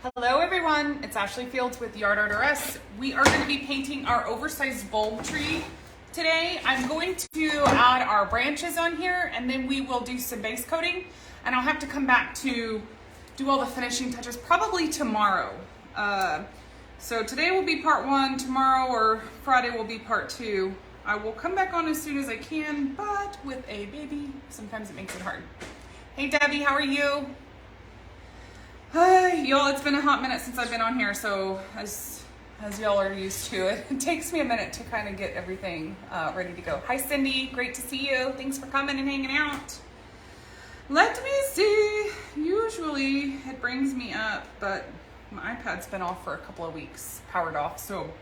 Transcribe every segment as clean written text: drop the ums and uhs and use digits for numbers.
Hello everyone, it's Ashley Fields with Yard Art RS. We are going to be painting our oversized bulb tree today. I'm going to add our branches on here and then we will do some base coating, and I'll have to come back to do all the finishing touches probably tomorrow. So today will be part one, tomorrow or Friday will be part two. I will come back on as soon as I can, but with a baby, sometimes it makes it hard. Hey Debbie, how are you? Hi, y'all, it's been a hot minute since I've been on here, so as y'all are used to it, it takes me a minute to kind of get everything ready to go. Hi Cindy, great to see you. Thanks for coming and hanging out. Let me see. Usually it brings me up, but my iPad's been off for a couple of weeks, powered off, so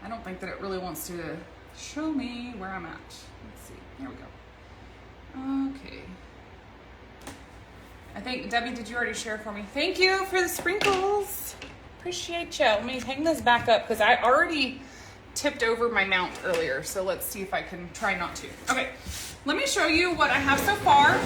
I don't think that it really wants to show me where I'm at. Let's see, here we go. Okay. I think, Debbie, did you already share for me? Thank you for the sprinkles. Appreciate you. Let me hang this back up because I already tipped over my mount earlier. So let's see if I can try not to. Okay, let me show you what I have so far.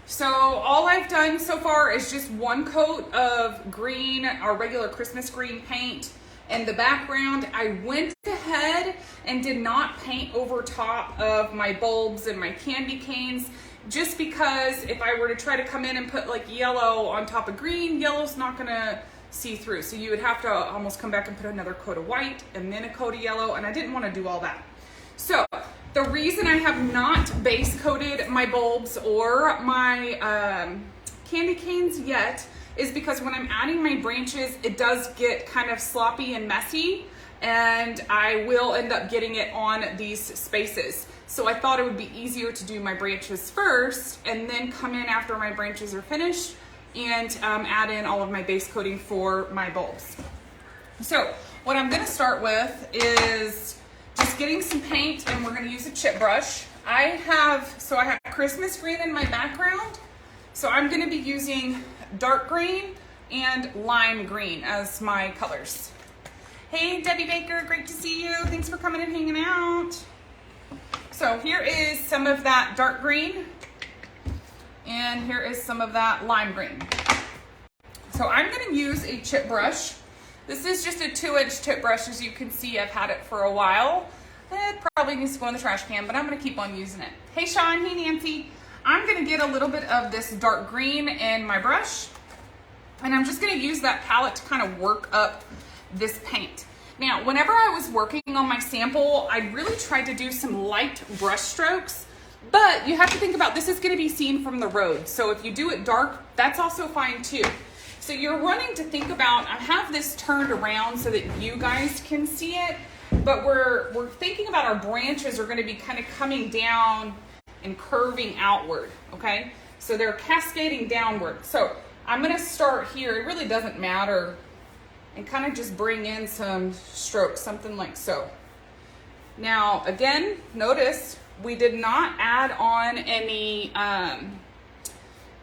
So all I've done so far is just one coat of green, our regular Christmas green paint. In the background, I went ahead and did not paint over top of my bulbs and my candy canes, just because if I were to try to come in and put like yellow on top of green, yellow's not gonna see through. So you would have to almost come back and put another coat of white and then a coat of yellow, and I didn't want to do all that. So the reason I have not base coated my bulbs or my candy canes yet is because when I'm adding my branches, it does get kind of sloppy and messy, and I will end up getting it on these spaces. So I thought it would be easier to do my branches first and then come in after my branches are finished and add in all of my base coating for my bulbs. So what I'm gonna start with is just getting some paint, and we're gonna use a chip brush. I have Christmas green in my background, so I'm gonna be using dark green and lime green as my colors. Hey Debbie Baker, great to see you. Thanks for coming and hanging out. So here is some of that dark green, and here is some of that lime green. So I'm gonna use a chip brush. This is just a 2-inch chip brush. As you can see, I've had it for a while. It probably needs to go in the trash can, but I'm gonna keep on using it. Hey Sean, hey Nancy. I'm gonna get a little bit of this dark green in my brush, and I'm just gonna use that palette to kind of work up this paint. Now, whenever I was working on my sample, I really tried to do some light brush strokes, but you have to think about this is gonna be seen from the road. So if you do it dark, that's also fine too. So you're running to think about, I have this turned around so that you guys can see it, but we're thinking about our branches are gonna be kind of coming down and curving outward, okay? So they're cascading downward. So I'm gonna start here, it really doesn't matter, and kind of just bring in some strokes, something like so. Now, again, notice we did not add on any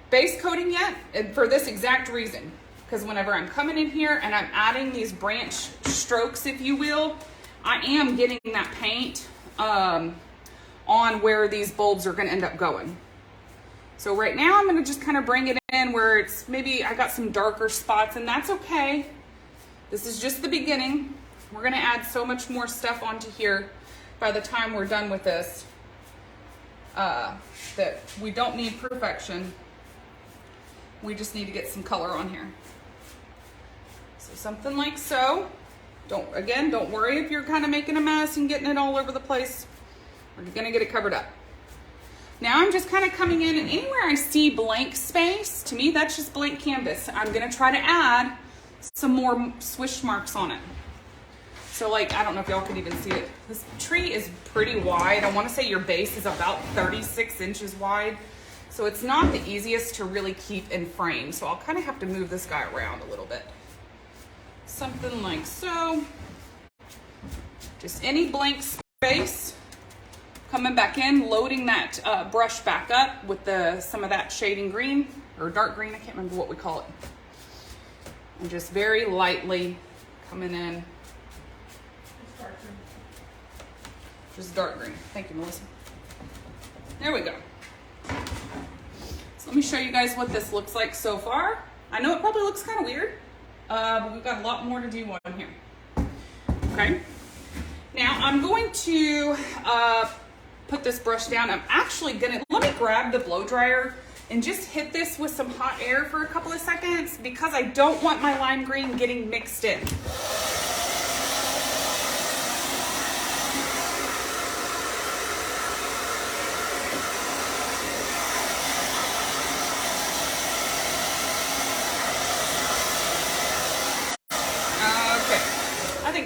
base coating yet, and for this exact reason, because whenever I'm coming in here and I'm adding these branch strokes, if you will, I am getting that paint on where these bulbs are gonna end up going. So right now I'm gonna just kind of bring it in where it's maybe I got some darker spots, and that's okay. This is just the beginning. We're gonna add so much more stuff onto here by the time we're done with this that we don't need perfection. We just need to get some color on here. So something like so. Don't worry if you're kind of making a mess and getting it all over the place. We're gonna get it covered up. Now I'm just kind of coming in, and anywhere I see blank space, to me that's just blank canvas. I'm gonna try to add some more swish marks on it. So like, I don't know if y'all can even see it. This tree is pretty wide. I wanna say your base is about 36 inches wide. So it's not the easiest to really keep in frame. So I'll kind of have to move this guy around a little bit. Something like so. Just any blank space. Coming back in, loading that brush back up with some of that shading green, or dark green, I can't remember what we call it. And just very lightly coming in. Just dark green. Thank you, Melissa. There we go. So let me show you guys what this looks like so far. I know it probably looks kind of weird, but we've got a lot more to do on here. Okay. Now I'm going to put this brush down. I'm actually gonna, let me grab the blow dryer and just hit this with some hot air for a couple of seconds because I don't want my lime green getting mixed in.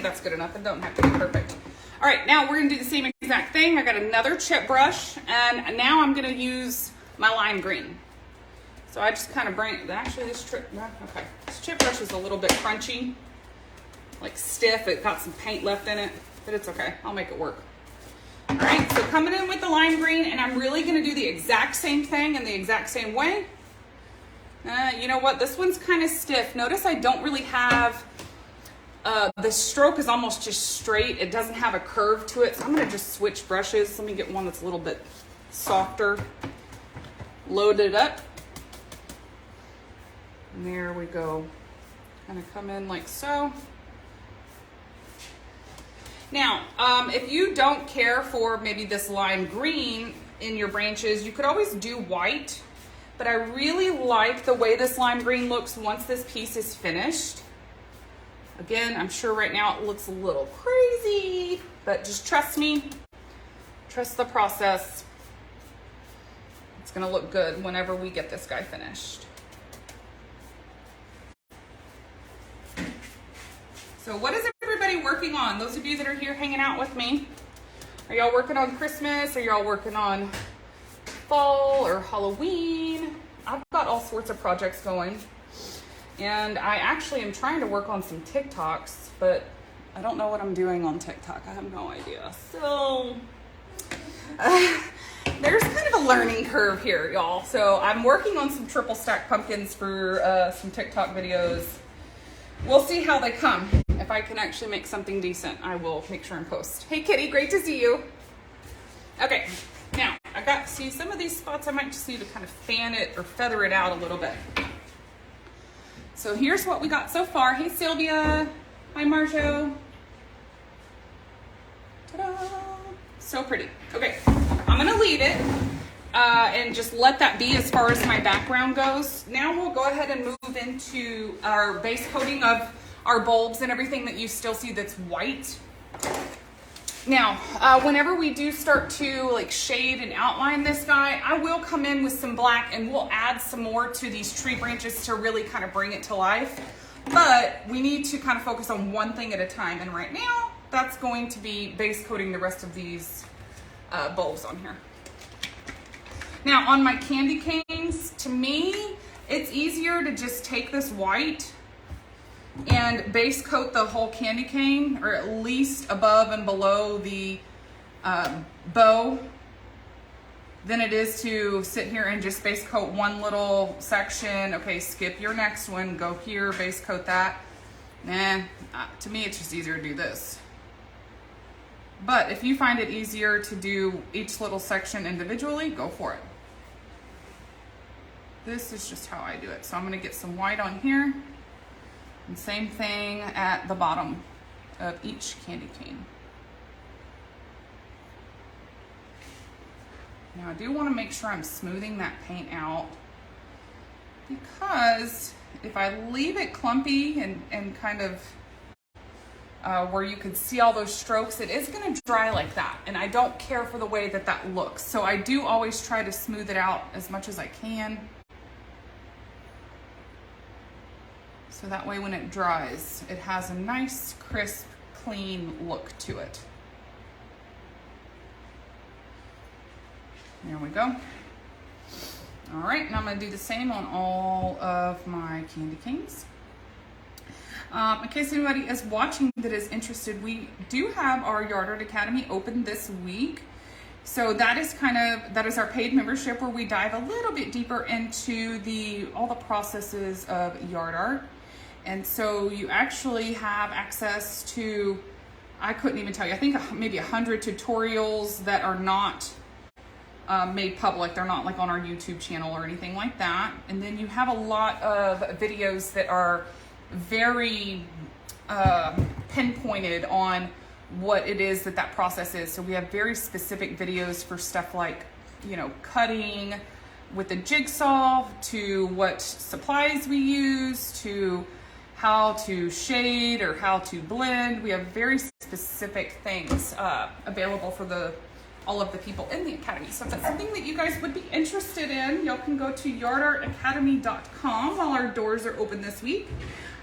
That's good enough. It don't have to be perfect. All right, now we're gonna do the same exact thing. I got another chip brush, and now I'm gonna use my lime green. So I just kind of bring it, actually this chip brush is a little bit crunchy, like stiff. It got some paint left in it, but it's okay. I'll make it work. All right, so coming in with the lime green, and I'm really gonna do the exact same thing in the exact same way. You know what, this one's kind of stiff. Notice I don't really have, the stroke is almost just straight. It doesn't have a curve to it. So I'm gonna just switch brushes. Let me get one that's a little bit softer. Load it up. And there we go. Kind of come in like so. Now, if you don't care for maybe this lime green in your branches, you could always do white, but I really like the way this lime green looks once this piece is finished. Again, I'm sure right now it looks a little crazy, but just trust me, trust the process. It's gonna look good whenever we get this guy finished. So what is everybody working on? Those of you that are here hanging out with me, are y'all working on Christmas? Are y'all working on fall or Halloween? I've got all sorts of projects going. And I actually am trying to work on some TikToks, but I don't know what I'm doing on TikTok. I have no idea. So there's kind of a learning curve here, y'all. So I'm working on some triple stack pumpkins for some TikTok videos. We'll see how they come. If I can actually make something decent, I will make sure and post. Hey Kitty, great to see you. Okay, now I got, see some of these spots I might just need to kind of fan it or feather it out a little bit. So here's what we got so far. Hey Sylvia, hi Marjo. Ta-da! So pretty. Okay, I'm gonna leave it and just let that be as far as my background goes. Now we'll go ahead and move into our base coating of our bulbs and everything that you still see that's white. Now, whenever we do start to like shade and outline this guy, I will come in with some black and we'll add some more to these tree branches to really kind of bring it to life. But we need to kind of focus on one thing at a time. And right now, that's going to be base coating the rest of these bulbs on here. Now, on my candy canes, to me, it's easier to just take this white and base coat the whole candy cane, or at least above and below the bow, than it is to sit here and just base coat one little section. Okay, skip your next one, go here, base coat that. Nah, to me it's just easier to do this. But if you find it easier to do each little section individually, go for it. This is just how I do it. So I'm gonna get some white on here. And same thing at the bottom of each candy cane. Now I do want to make sure I'm smoothing that paint out, because if I leave it clumpy and kind of where you could see all those strokes, it is going to dry like that. And I don't care for the way that that looks. So I do always try to smooth it out as much as I can. So that way when it dries, it has a nice, crisp, clean look to it. There we go. All right, and I'm gonna do the same on all of my candy canes. In case anybody is watching that is interested, we do have our Yard Art Academy open this week. So that is our paid membership, where we dive a little bit deeper into all the processes of yard art. And so you actually have access to, I couldn't even tell you, I think maybe 100 tutorials that are not made public. They're not like on our YouTube channel or anything like that. And then you have a lot of videos that are very pinpointed on what it is that process is. So we have very specific videos for stuff like, you know, cutting with the jigsaw, to what supplies we use, to how to shade or how to blend. We have very specific things available for all of the people in the Academy. So if that's something that you guys would be interested in, y'all can go to yardartacademy.com while our doors are open this week.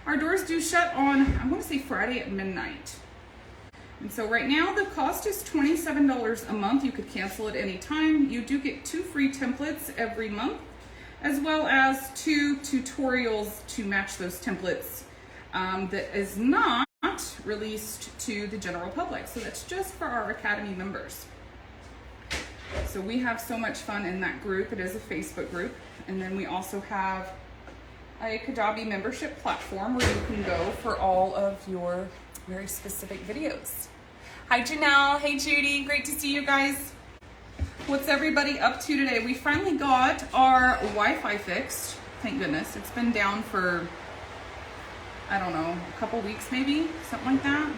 Our doors do shut on, I want to say Friday at midnight. And so right now the cost is $27 a month. You could cancel at any time. You do get 2 free templates every month, as well as 2 tutorials to match those templates that is not released to the general public. So that's just for our Academy members. So we have so much fun in that group. It is a Facebook group. And then we also have a Kajabi membership platform where you can go for all of your very specific videos. Hi Janelle, hey Judy, great to see you guys. What's everybody up to today? We finally got our Wi-Fi fixed, thank goodness. It's been down for, I don't know, a couple weeks maybe, something like that.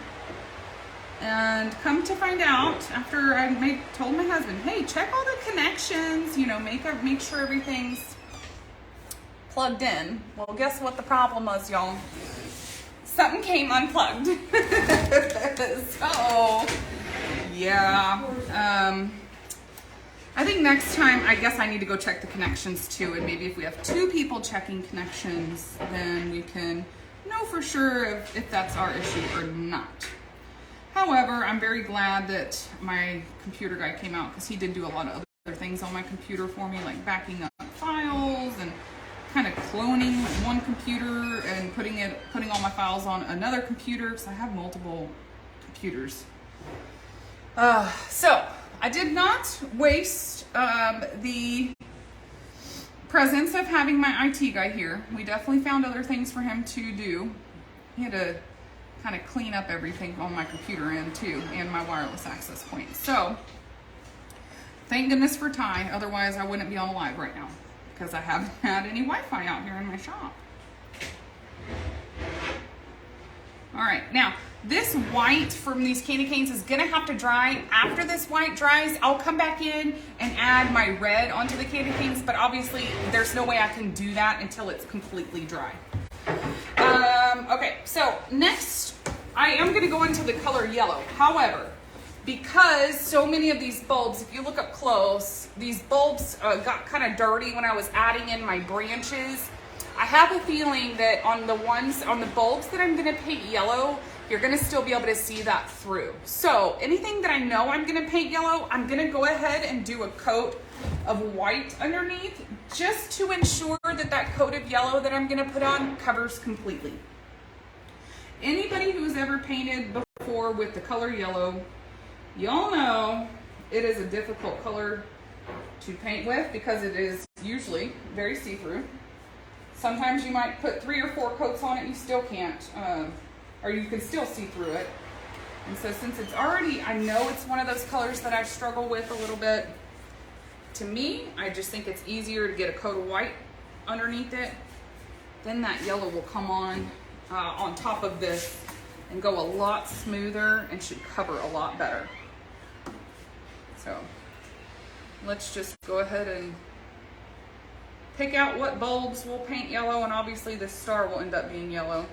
And come to find out, after I told my husband, hey, check all the connections, you know, make sure everything's plugged in. Well, guess what the problem was, y'all? Something came unplugged. So, yeah. I think next time, I guess I need to go check the connections too. And maybe if we have 2 people checking connections, then we can know for sure if that's our issue or not. However, I'm very glad that my computer guy came out, because he did do a lot of other things on my computer for me, like backing up files and kind of cloning one computer and putting all my files on another computer, because I have multiple computers. So I did not waste the presence of having my IT guy here. We definitely found other things for him to do. He had to kind of clean up everything on my computer end too, and my wireless access point. So thank goodness for Ty, otherwise I wouldn't be on live right now, because I haven't had any Wi-Fi out here in my shop. All right, now this white from these candy canes is gonna have to dry. After this white dries, I'll come back in and add my red onto the candy canes, but obviously there's no way I can do that until it's completely dry. Okay, so next I am gonna go into the color yellow. However, because so many of these bulbs, if you look up close, these bulbs got kind of dirty when I was adding in my branches. I have a feeling that on the bulbs that I'm gonna paint yellow, you're gonna still be able to see that through. So anything that I know I'm gonna paint yellow, I'm gonna go ahead and do a coat of white underneath, just to ensure that that coat of yellow that I'm gonna put on covers completely. Anybody who's ever painted before with the color yellow, y'all know it is a difficult color to paint with, because it is usually very see-through. Sometimes you might put 3 or 4 coats on it, you still can't, or you can still see through it. And so since it's already, I know it's one of those colors that I struggle with a little bit. To me, I just think it's easier to get a coat of white underneath it. Then that yellow will come on top of this and go a lot smoother and should cover a lot better. So let's just go ahead and pick out what bulbs we'll paint yellow, and obviously this star will end up being yellow.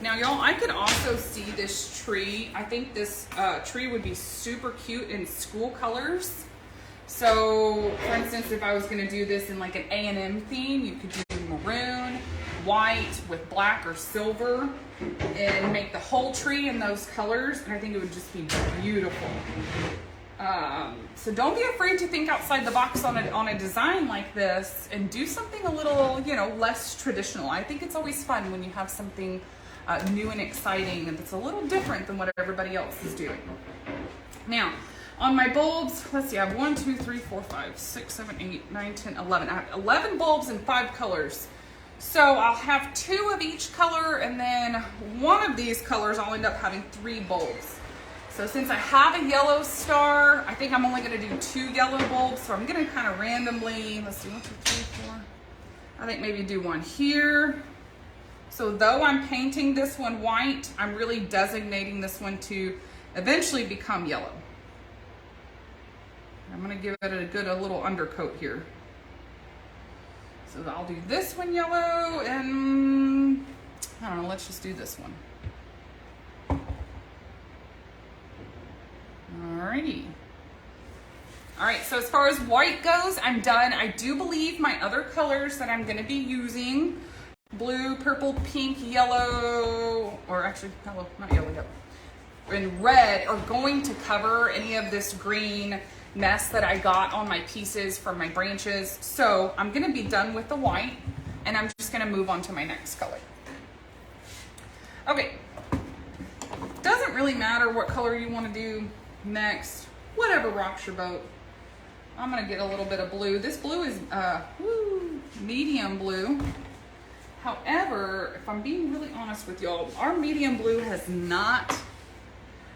Now y'all, I could also see this tree. I think this tree would be super cute in school colors. So for instance, if I was gonna do this in like an A&M theme, you could do maroon, white with black or silver, and make the whole tree in those colors, and I think it would just be beautiful. So don't be afraid to think outside the box on a design like this, and do something a little, you know, less traditional. I think it's always fun when you have something new and exciting, and it's a little different than what everybody else is doing. Now, on my bulbs, let's see, I have 1, 2, 3, 4, 5, 6, 7, 8, 9, 10, 11. I have 11 bulbs in 5 colors. So I'll have 2 of each color, and then one of these colors I'll end up having 3 bulbs. So since I have a yellow star, I think I'm only gonna do 2 yellow bulbs. So I'm gonna kind of randomly, let's see, 1, 2, 3, 4. I think maybe do one here. So though I'm painting this one white, I'm really designating this one to eventually become yellow. I'm gonna give it a little undercoat here. So I'll do this one yellow and I don't know, let's just do this one. Alrighty. All right, so as far as white goes, I'm done. I do believe my other colors that I'm gonna be using, blue, purple, pink, yellow, or actually, yellow, not yellow, and red are going to cover any of this green mess that I got on my pieces from my branches. So I'm gonna be done with the white and I'm just gonna move on to my next color. Okay, doesn't really matter what color you wanna do next, whatever rocks your boat. I'm gonna get a little bit of blue. This blue is medium blue. However, if I'm being really honest with y'all, our medium blue has not,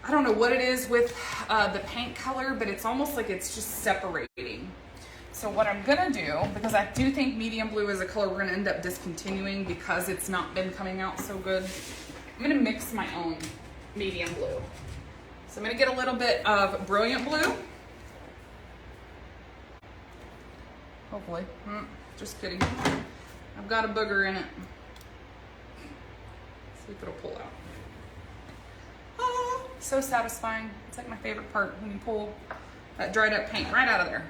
I don't know what it is with the paint color, but it's almost like it's just separating. So what I'm gonna do, because I do think medium blue is a color we're gonna end up discontinuing because it's not been coming out so good, I'm gonna mix my own medium blue. So I'm gonna get a little bit of brilliant blue. Hopefully, just kidding. I've got a booger in it. Let's see if it'll pull out. Oh, so satisfying. It's like my favorite part when you pull that dried up paint right out of there.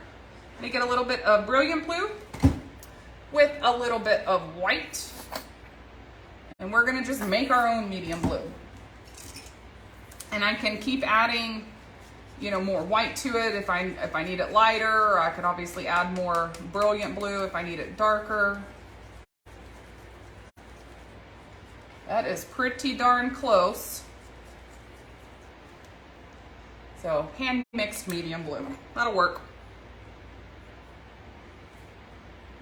I'm gonna get a little bit of brilliant blue with a little bit of white. And we're gonna just make our own medium blue. And I can keep adding, you know, more white to it if I need it lighter, or I could obviously add more brilliant blue if I need it darker. That is pretty darn close. So hand mixed medium blue, that'll work.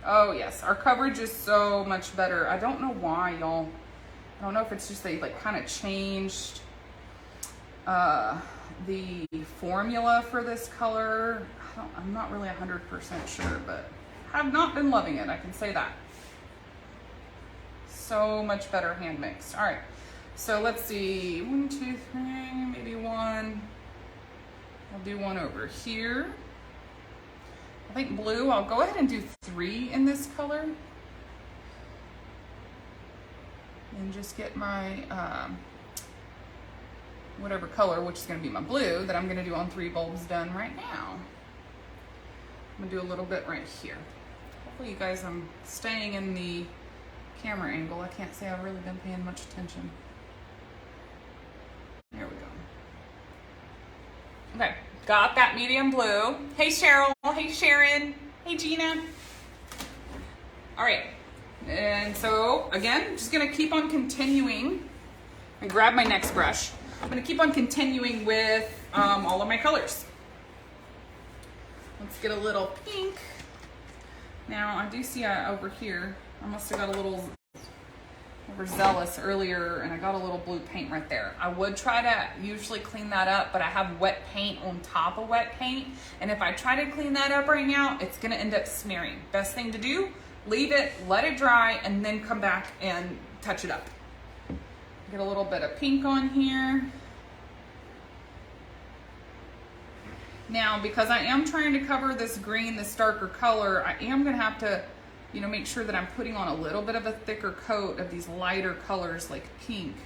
Oh yes, our coverage is so much better. I don't know why, y'all. I don't know if it's just they like kind of changed the formula for this color. I'm not really 100% sure, but have not been loving it, I can say that. So much better hand mixed. All right, so let's see, 1, 2, 3, maybe one. I'll do one over here. I think blue, I'll go ahead and do 3 in this color. And just get my whatever color, which is gonna be my blue, that I'm gonna do on 3 bulbs done right now. I'm gonna do a little bit right here. Hopefully you guys, I'm staying in the camera angle. I can't say I've really been paying much attention. There we go. Okay, got that medium blue. Hey Cheryl, hey Sharon, hey Gina. All right, and so again, just gonna keep on continuing and grab my next brush. I'm gonna keep on continuing with all of my colors. Let's get a little pink. Now I do see over here, I must have got a little overzealous earlier and I got a little blue paint right there. I would try to usually clean that up, but I have wet paint on top of wet paint. And if I try to clean that up right now, it's gonna end up smearing. Best thing to do, leave it, let it dry, and then come back and touch it up. Get a little bit of pink on here. Now, because I am trying to cover this green, this darker color, I am gonna have to, you know, make sure that I'm putting on a little bit of a thicker coat of these lighter colors like pink.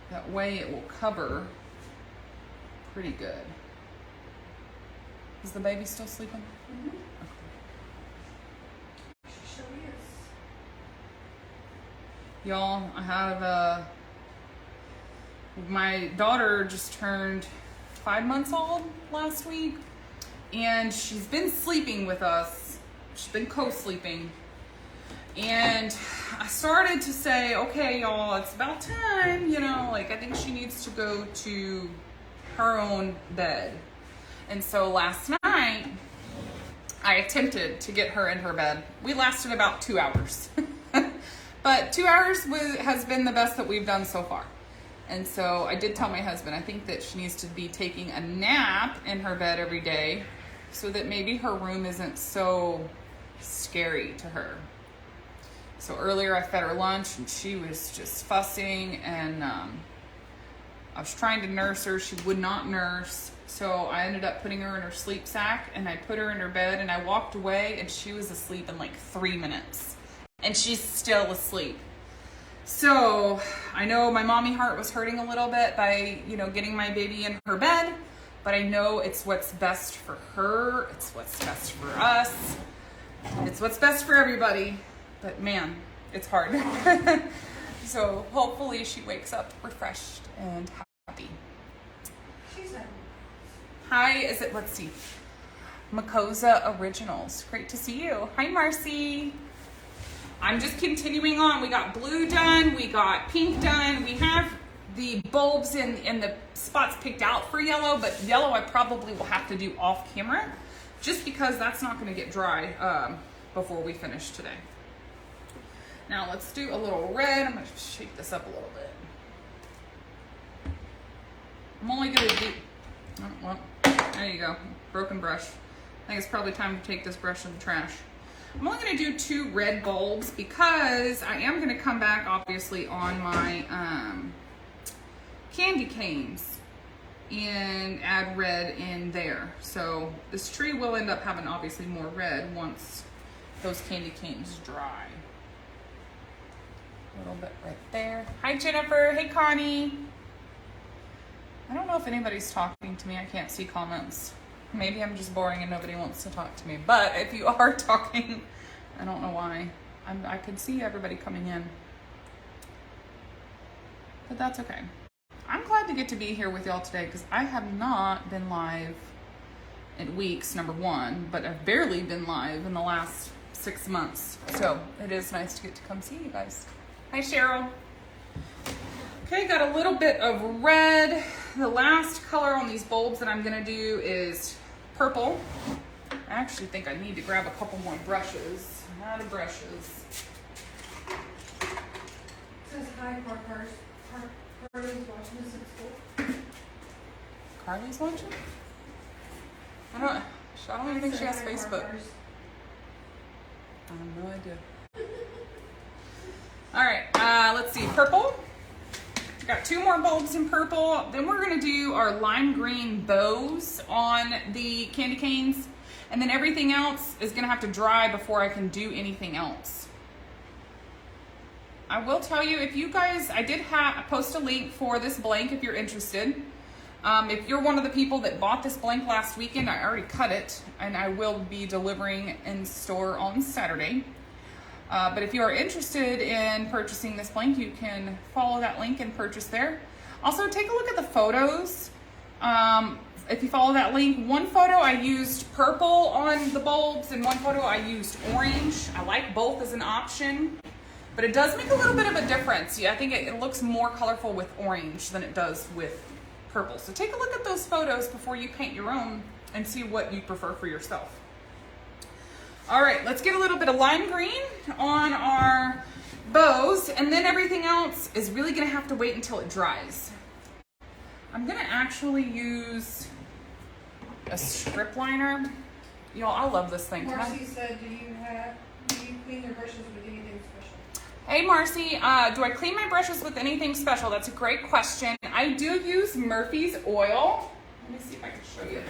That way it will cover pretty good. Is the baby still sleeping? Mm-hmm. Okay. She sure is. Y'all, I have my daughter just turned 5 months old last week, and she's been sleeping with us. She's been co-sleeping, and I started to say, okay, y'all, it's about time, you know, like I think she needs to go to her own bed. And so last night I attempted to get her in her bed. We lasted about 2 hours. But 2 hours has been the best that we've done so far. And so I did tell my husband, I think that she needs to be taking a nap in her bed every day so that maybe her room isn't so scary to her. So earlier I fed her lunch and she was just fussing, and I was trying to nurse her. She would not nurse. So I ended up putting her in her sleep sack, and I put her in her bed, and I walked away and she was asleep in like 3 minutes, and she's still asleep. So I know my mommy heart was hurting a little bit by, you know, getting my baby in her bed, but I know it's what's best for her. It's what's best for us. It's what's best for everybody. But man, it's hard. So hopefully she wakes up refreshed and happy. She's a... Hi, is it, let's see, Makosa Originals. Great to see you. Hi, Marcy. I'm just continuing on. We got blue done. We got pink done. We have the bulbs in the spots picked out for yellow, but yellow I probably will have to do off camera just because that's not going to get dry before we finish today. Now let's do a little red. I'm going to shake this up a little bit. I'm only going to do, oh, well, there you go, broken brush. I think it's probably time to take this brush in the trash. I'm only going to do 2 red bulbs because I am going to come back obviously on my candy canes and add red in there. So this tree will end up having obviously more red once those candy canes dry. A little bit right there. Hi Jennifer, hey Connie. I don't know if anybody's talking to me. I can't see comments. Maybe I'm just boring and nobody wants to talk to me. But if you are talking, I don't know why. I can see everybody coming in. But that's okay. I'm glad to get to be here with y'all today because I have not been live in weeks, number one, but I've barely been live in the last 6 months. So it is nice to get to come see you guys. Hi, Cheryl. Okay, got a little bit of red. The last color on these bulbs that I'm gonna do is purple. I actually think I need to grab a couple more brushes. I'm out of brushes. It says hi, Carly's watching this at school. Carly's watching? I don't even think she has Facebook. I have no idea. All right, let's see, purple. Got 2 more bulbs in purple. Then we're gonna do our lime green bows on the candy canes. And then everything else is gonna have to dry before I can do anything else. I will tell you, if you guys, I did post a link for this blank if you're interested. If you're one of the people that bought this blank last weekend, I already cut it and I will be delivering in store on Saturday. But if you are interested in purchasing this blank, you can follow that link and purchase there. Also, take a look at the photos. If you follow that link, one photo I used purple on the bulbs and one photo I used orange. I like both as an option, but it does make a little bit of a difference. Yeah, I think it looks more colorful with orange than it does with purple. So take a look at those photos before you paint your own and see what you prefer for yourself. All right, let's get a little bit of lime green on our bows, and then everything else is really gonna have to wait until it dries. I'm gonna actually use a strip liner. Y'all, I love this thing. Marcy said, do you clean your brushes with anything special? Hey Marcy, do I clean my brushes with anything special? That's a great question. I do use Murphy's oil. Let me see if I can show you.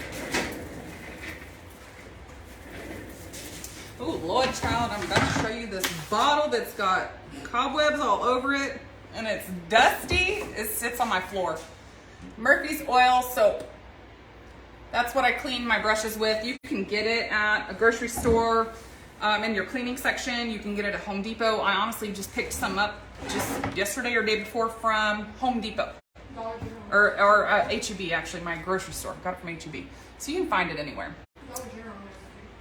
Oh, Lord child, I'm about to show you this bottle that's got cobwebs all over it and it's dusty. It sits on my floor. Murphy's oil soap. That's what I clean my brushes with. You can get it at a grocery store in your cleaning section. You can get it at Home Depot. I honestly just picked some up just yesterday or day before from Home Depot. Or H-E-B, actually, my grocery store. Got it from H-E-B. So you can find it anywhere.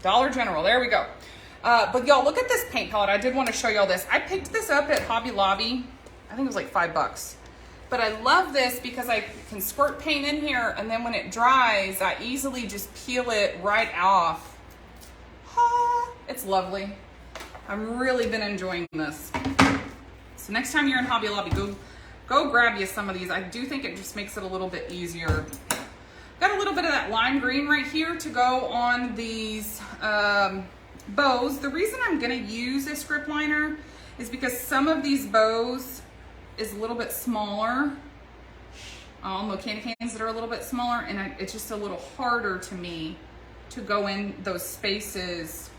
Dollar General, there we go. But y'all, look at this paint palette. I did want to show y'all this. I picked this up at Hobby Lobby. I think it was like $5. But I love this because I can squirt paint in here, and then when it dries, I easily just peel it right off. It's lovely. I've really been enjoying this. So next time you're in Hobby Lobby, go grab you some of these. I do think it just makes it a little bit easier. Got a little bit of that lime green right here to go on these bows. The reason I'm gonna use a script liner is because some of these bows is a little bit smaller. The candy canes that are a little bit smaller, and it's just a little harder to me to go in those spaces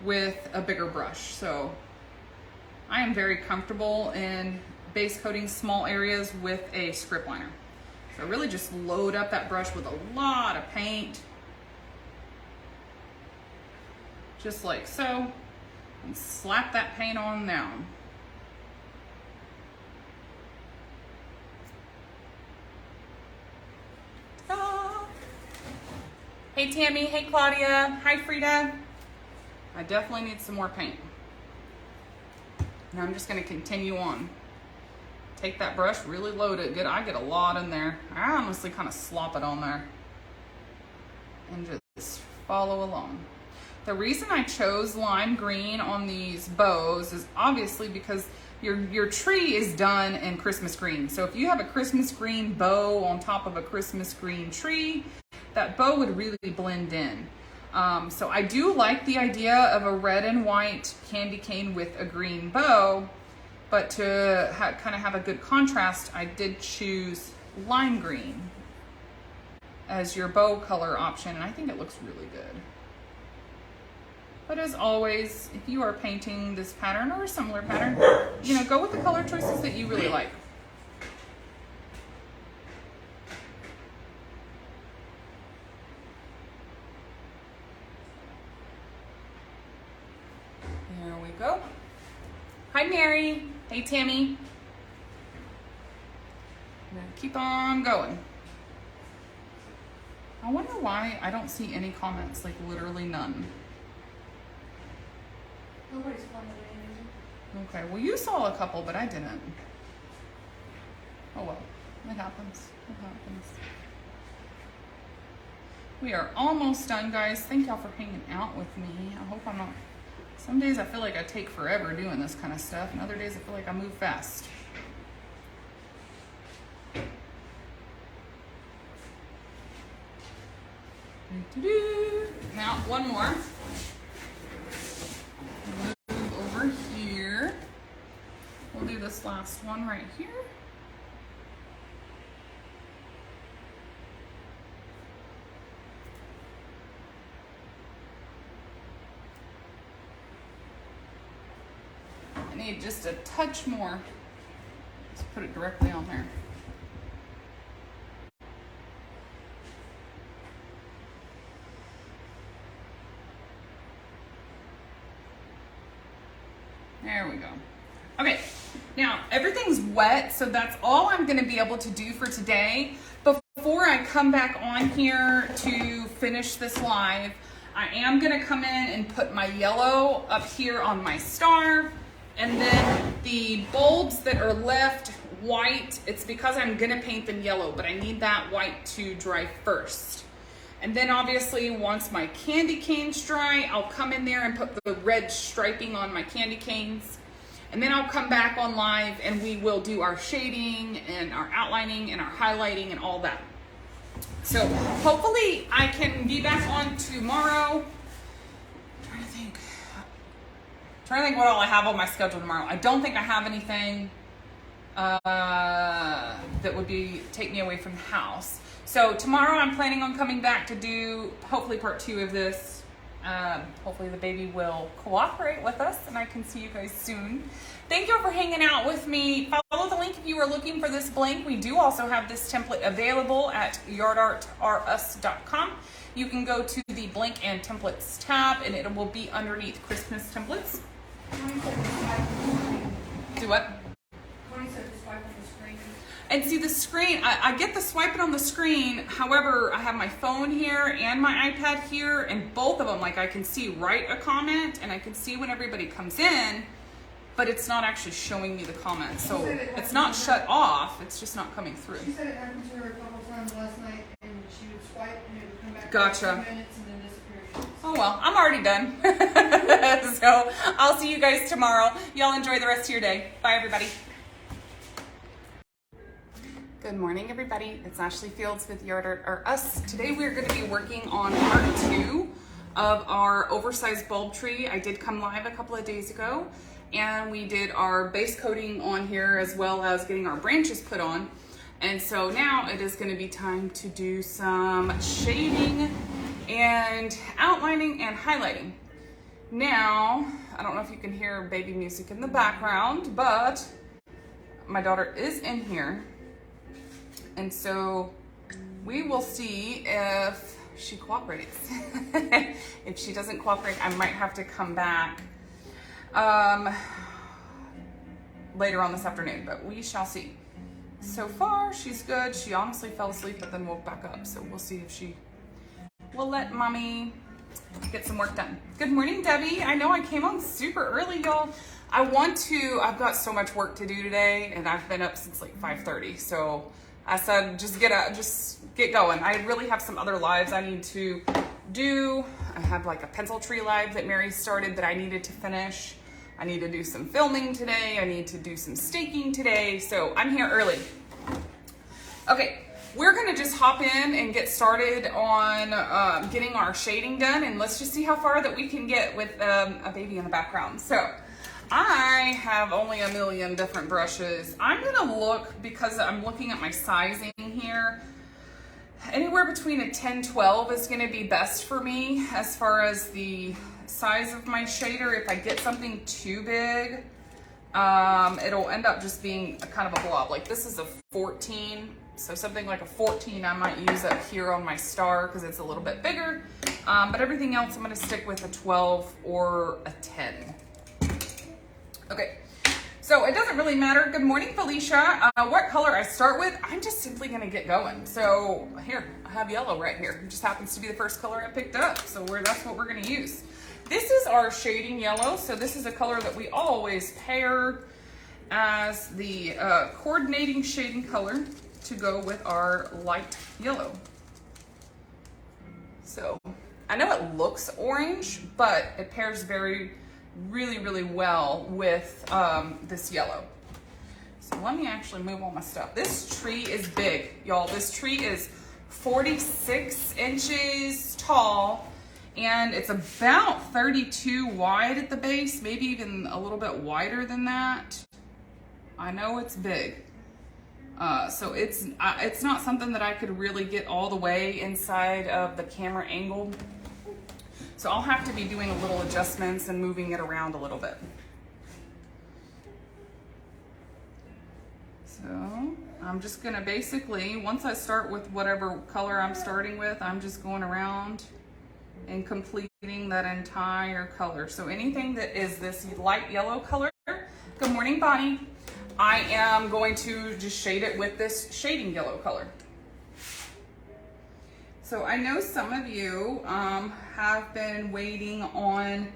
with a bigger brush. So I am very comfortable in base coating small areas with a script liner. So really just load up that brush with a lot of paint, just like so, and slap that paint on down. Hey Tammy, hey Claudia, hi Frida. I definitely need some more paint. And I'm just gonna continue on. Take that brush, really load it good. I get a lot in there. I honestly kind of slop it on there. And just follow along. The reason I chose lime green on these bows is obviously because your tree is done in Christmas green. So if you have a Christmas green bow on top of a Christmas green tree, that bow would really blend in. So I do like the idea of a red and white candy cane with a green bow, but to kind of have a good contrast, I did choose lime green as your bow color option, and I think it looks really good. But as always, if you are painting this pattern or a similar pattern, go with the color choices that you really like. There we go. Hi, Mary. Hey, Tammy. I'm gonna keep on going. I wonder why I don't see any comments, like literally none. Nobody's commenting. Okay, well you saw a couple, but I didn't. Oh well, it happens. It happens. We are almost done, guys. Thank y'all for hanging out with me. I hope I'm not... Some days I feel like I take forever doing this kind of stuff, and other days I feel like I move fast. Now, one more. Move over here. We'll do this last one right here. I need just a touch more. Let's put it directly on there. There we go. Okay, now everything's wet, so that's all I'm gonna be able to do for today. Before I come back on here to finish this live, I am gonna come in and put my yellow up here on my star, and then the bulbs that are left white, it's because I'm gonna paint them yellow, but I need that white to dry first. And then obviously once my candy canes dry, I'll come in there and put the red striping on my candy canes. And then I'll come back on live and we will do our shading and our outlining and our highlighting and all that. So hopefully I can be back on tomorrow. I'm trying to think what all I have on my schedule tomorrow. I don't think I have anything that would take me away from the house. So tomorrow I'm planning on coming back to do hopefully part 2 of this. Hopefully the baby will cooperate with us and I can see you guys soon. Thank you all for hanging out with me. Follow the link if you are looking for this blank. We do also have this template available at yardartrus.com. You can go to the blank and templates tab and it will be underneath Christmas templates. Do what? And see the screen, I get the swiping on the screen. However, I have my phone here and my iPad here, and both of them, like I can see write a comment and I can see when everybody comes in, but it's not actually showing me the comments. So it's not shut off, it's just not coming through. She said it happened to her a couple times last night and she would swipe and it would come back Gotcha. for 2 minutes and then disappear. Oh well, I'm already done. So I'll see you guys tomorrow. Y'all enjoy the rest of your day. Bye everybody. Good morning, everybody. It's Ashley Fields with Yard Art or Us. Today we're going to be working on part 2 of our oversized bulb tree. I did come live a couple of days ago, and we did our base coating on here as well as getting our branches put on. And so now it is going to be time to do some shading and outlining and highlighting. Now, I don't know if you can hear baby music in the background, but my daughter is in here. And so we will see if she cooperates. If she doesn't cooperate, I might have to come back later on this afternoon, but we shall see. So far, she's good. She honestly fell asleep, but then woke back up. So we'll see if she will let mommy get some work done. Good morning, Debbie. I know I came on super early, y'all. I've got so much work to do today, and I've been up since like 5:30. So I said, just get going. I really have some other lives I need to do. I have like a pencil tree live that Mary started that I needed to finish. I need to do some filming today. I need to do some staking today. So I'm here early. Okay, we're gonna just hop in and get started on getting our shading done, and let's just see how far that we can get with a baby in the background. So I have only a million different brushes. I'm gonna look, because I'm looking at my sizing here, anywhere between a 10-12 is gonna be best for me as far as the size of my shader. If I get something too big, it'll end up just being a kind of a blob. Like this is a 14, so something like a 14 I might use up here on my star because it's a little bit bigger. But everything else I'm gonna stick with a 12 or a 10. Okay, so it doesn't really matter. Good morning, Felicia. What color I start with, I'm just simply gonna get going. So here, I have yellow right here. It just happens to be the first color I picked up. So that's what we're gonna use. This is our shading yellow. So this is a color that we always pair as the coordinating shading color to go with our light yellow. So I know it looks orange, but it pairs really well with this yellow. So let me actually move all my stuff. This tree is big, y'all. This tree is 46 inches tall, and it's about 32 wide at the base, maybe even a little bit wider than that. I know it's big. So it's not something that I could really get all the way inside of the camera angle. So I'll have to be doing a little adjustments and moving it around a little bit. So I'm just gonna basically, once I start with whatever color I'm starting with, I'm just going around and completing that entire color. So anything that is this light yellow color, good morning, Bonnie, I am going to just shade it with this shading yellow color. So I know some of you have been waiting on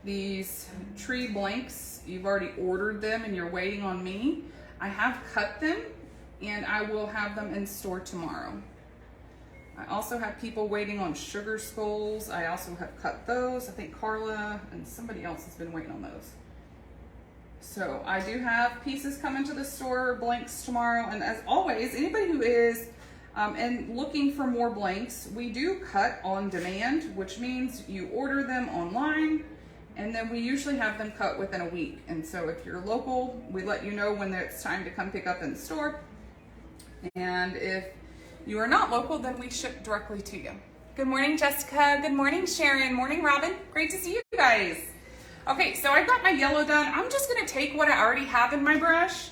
these tree blanks. You've already ordered them and you're waiting on me. I have cut them and I will have them in store tomorrow. I also have people waiting on sugar skulls. I also have cut those. I think Carla and somebody else has been waiting on those. So I do have pieces coming to the store, blanks tomorrow. And as always, anybody who is and looking for more blanks, we do cut on demand, which means you order them online and then we usually have them cut within a week. And so if you're local, we let you know when it's time to come pick up in the store. And if you are not local, then we ship directly to you. Good morning, Jessica. Good morning, Sharon. Morning, Robin. Great to see you guys. Okay, so I've got my yellow done. I'm just gonna take what I already have in my brush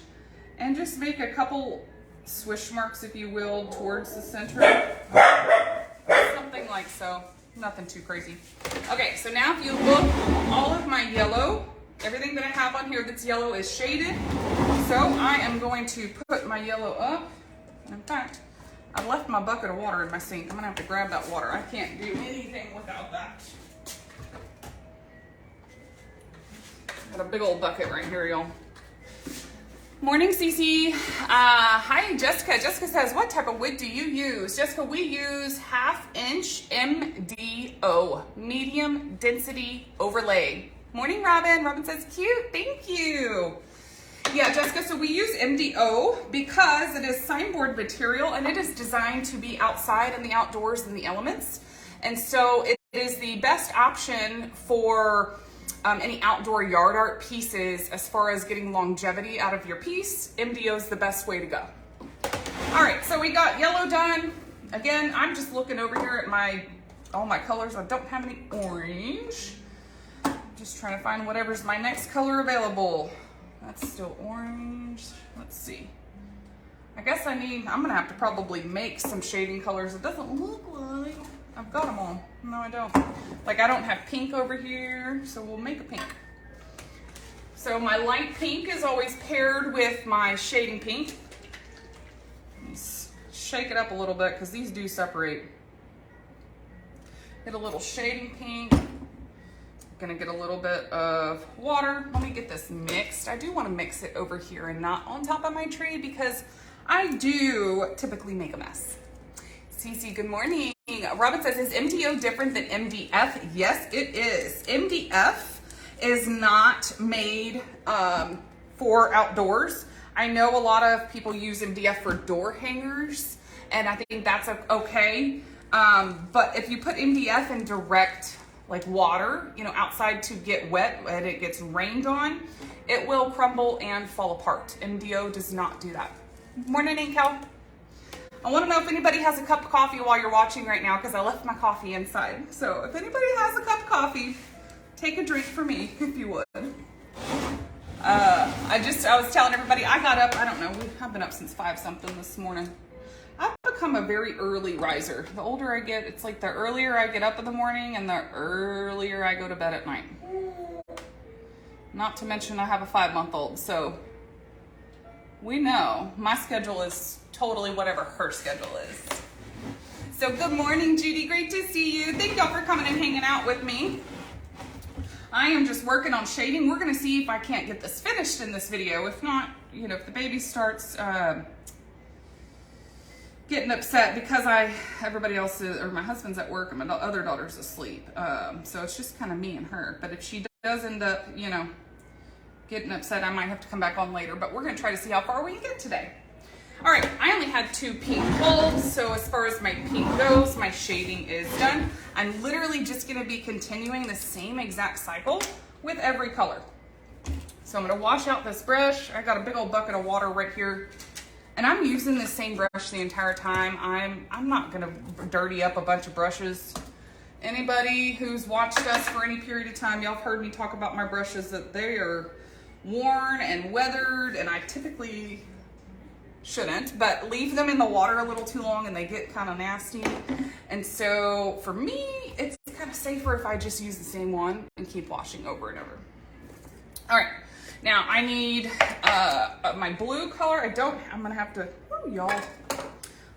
and just make a couple swish marks, if you will, towards the center. Something like so. Nothing too crazy. Okay, so now if you look, all of my yellow, everything that I have on here that's yellow is shaded. So I am going to put my yellow up. In fact, I've left my bucket of water in my sink. I'm gonna have to grab that water. I can't do anything without that. Got a big old bucket right here, y'all. Morning, Cece. Hi, Jessica. Jessica says, what type of wood do you use? Jessica, we use 1/2 inch MDO, medium density overlay. Morning, Robin. Robin says, cute. Thank you. Yeah, Jessica, so we use MDO because it is signboard material and it is designed to be outside in the outdoors and the elements. And so it is the best option for any outdoor yard art pieces as far as getting longevity out of your piece. MDO is the best way to go. All right, so we got yellow done. Again, I'm just looking over here at all my colors. I don't have any orange. Just trying to find whatever's my next color available. That's still orange. Let's see. I guess I'm gonna have to probably make some shading colors. It doesn't look like I've got them all. No, I don't. Like I don't have pink over here, so we'll make a pink. So my light pink is always paired with my shading pink. Let's shake it up a little bit because these do separate. Get a little shading pink. Gonna get a little bit of water. Let me get this mixed. I do want to mix it over here and not on top of my tree because I do typically make a mess. Cece, good morning. Robin says, is MDO different than MDF? Yes, it is. MDF is not made for outdoors. I know a lot of people use MDF for door hangers, and I think that's okay. But if you put MDF in direct like water, outside to get wet and it gets rained on, it will crumble and fall apart. MDO does not do that. Morning, Inkel. I want to know if anybody has a cup of coffee while you're watching right now because I left my coffee inside. So if anybody has a cup of coffee, take a drink for me if you would. I was telling everybody I got up, I don't know, I've been up since 5 something this morning. I've become a very early riser. The older I get, it's like the earlier I get up in the morning and the earlier I go to bed at night. Not to mention I have a 5-month-old, so we know my schedule is totally whatever her schedule is. So good morning, Judy. Great to see you. Thank y'all for coming and hanging out with me. I am just working on shading. We're gonna see if I can't get this finished in this video. If not, if the baby starts getting upset because everybody else is, or my husband's at work and my other daughter's asleep. So it's just kind of me and her. But if she does end up, getting upset, I might have to come back on later. But we're gonna try to see how far we can get today. All right, I only had 2 pink bulbs. So as far as my pink goes, my shading is done. I'm literally just gonna be continuing the same exact cycle with every color. So I'm gonna wash out this brush. I got a big old bucket of water right here. And I'm using the same brush the entire time. I'm not gonna dirty up a bunch of brushes. Anybody who's watched us for any period of time, y'all have heard me talk about my brushes that they are worn and weathered, and I typically shouldn't, but leave them in the water a little too long and they get kind of nasty. And so for me, it's kind of safer if I just use the same one and keep washing over and over. All right. Now I need my blue color. I'm gonna have to, y'all,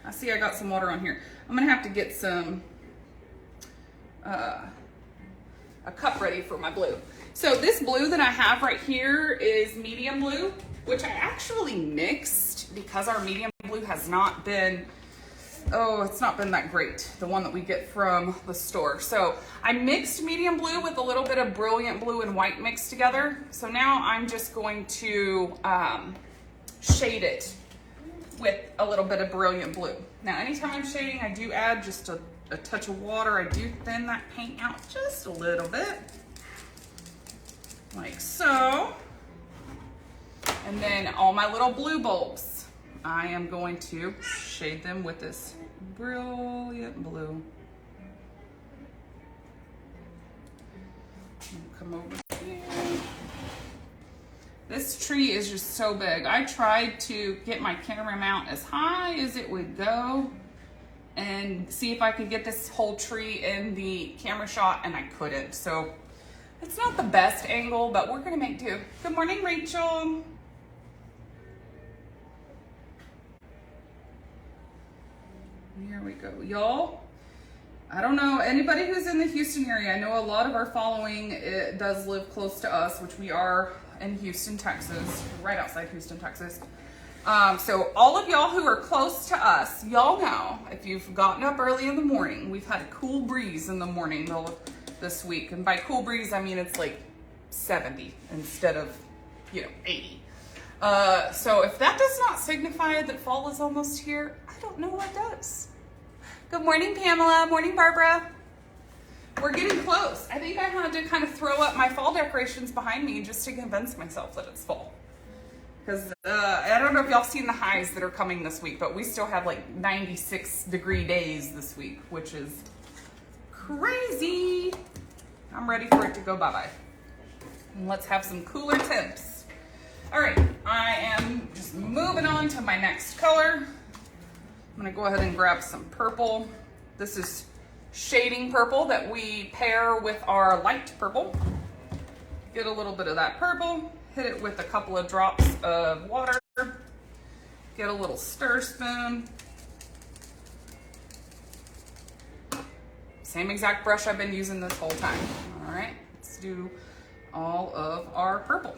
I see I got some water on here. I'm gonna have to get some, a cup ready for my blue. So this blue that I have right here is medium blue, which I actually mixed because our medium blue has not been, it's not been that great, the one that we get from the store. So I mixed medium blue with a little bit of brilliant blue and white mixed together. So now I'm just going to shade it with a little bit of brilliant blue. Now anytime I'm shading, I do add just a touch of water. I do thin that paint out just a little bit, like so. And then all my little blue bulbs, I am going to shade them with this brilliant blue. Come over here. This tree is just so big. I tried to get my camera mount as high as it would go and see if I could get this whole tree in the camera shot, and I couldn't. So it's not the best angle, but we're gonna make do. Good morning, Rachel. Here we go, y'all. I don't know anybody who's in the Houston area. I know a lot of our following does live close to us, which we are in Houston, Texas, right outside Houston, Texas. So all of y'all who are close to us, y'all know if you've gotten up early in the morning, we've had a cool breeze in the morning this week. And by cool breeze, I mean it's like 70 instead of, 80. So if that does not signify that fall is almost here, I don't know what does. Good morning, Pamela. Morning, Barbara. We're getting close. I think I had to kind of throw up my fall decorations behind me just to convince myself that it's fall. Because I don't know if y'all seen the highs that are coming this week, but we still have like 96-degree days this week, which is crazy. I'm ready for it to go bye-bye. And let's have some cooler temps. All right, I am just moving on to my next color. I'm gonna go ahead and grab some purple. This is shading purple that we pair with our light purple. Get a little bit of that purple, hit it with a couple of drops of water, get a little stir spoon. Same exact brush I've been using this whole time. All right, let's do all of our purple.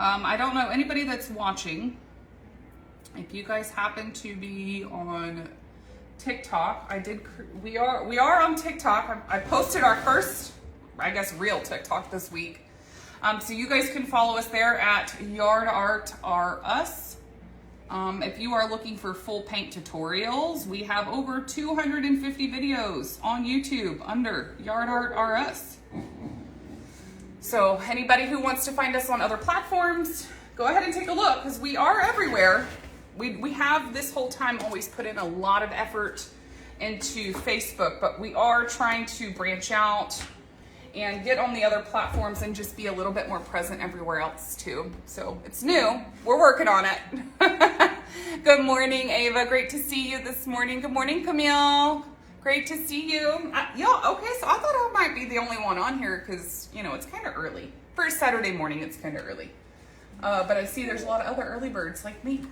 I don't know anybody that's watching. If you guys happen to be on TikTok, we are on TikTok. I posted our first, I guess, real TikTok this week. So you guys can follow us there at Yard Art R Us. If you are looking for full paint tutorials, we have over 250 videos on YouTube under Yard Art R Us. So anybody who wants to find us on other platforms, go ahead and take a look, because we are everywhere. We have this whole time always put in a lot of effort into Facebook, but we are trying to branch out and get on the other platforms and just be a little bit more present everywhere else too. So it's new, we're working on it. Good morning, Ava, great to see you this morning. Good morning, Camille, great to see you. Y'all, okay, so I thought I might be the only one on here because, you know, it's kind of early. For a Saturday morning, it's kind of early. But I see there's a lot of other early birds like me.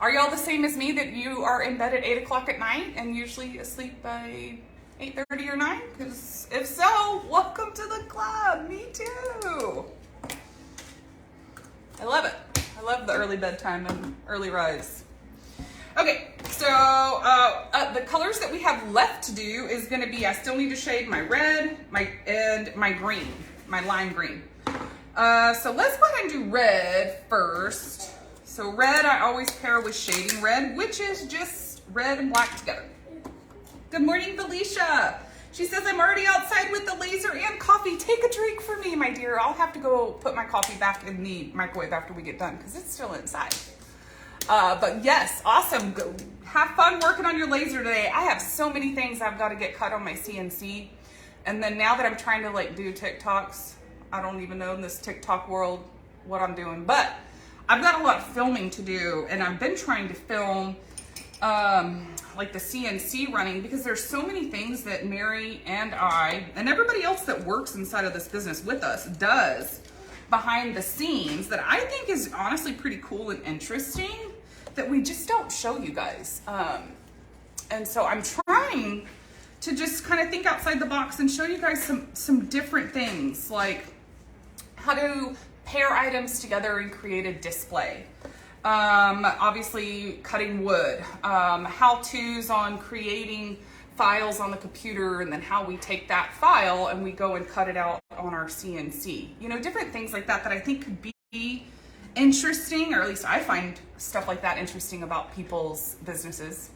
Are y'all the same as me, that you are in bed at 8 o'clock at night and usually asleep by 8:30 or 9? Because if so, welcome to the club. Me too. I love it. I love the early bedtime and early rise. Okay, so the colors that we have left to do is going to be, I still need to shade my red, and my green, my lime green. So let's go ahead and do red first. So red I always pair with shading red, which is just red and black together. Good morning, Felicia. She says, I'm already outside with the laser and coffee. Take a drink for me, my dear. I'll have to go put my coffee back in the microwave after we get done because it's still inside. But yes, awesome. Go, have fun working on your laser today. I have so many things I've got to get cut on my CNC. And then now that I'm trying to like do TikToks, I don't even know in this TikTok world what I'm doing, but I've got a lot of filming to do, and I've been trying to film like the CNC running, because there's so many things that Mary and I and everybody else that works inside of this business with us does behind the scenes that I think is honestly pretty cool and interesting that we just don't show you guys. And so I'm trying to just kind of think outside the box and show you guys some different things, like how to pair items together and create a display. Obviously cutting wood, how-tos on creating files on the computer, and then how we take that file and we go and cut it out on our CNC. You know, different things like that that I think could be interesting, or at least I find stuff like that interesting about people's businesses.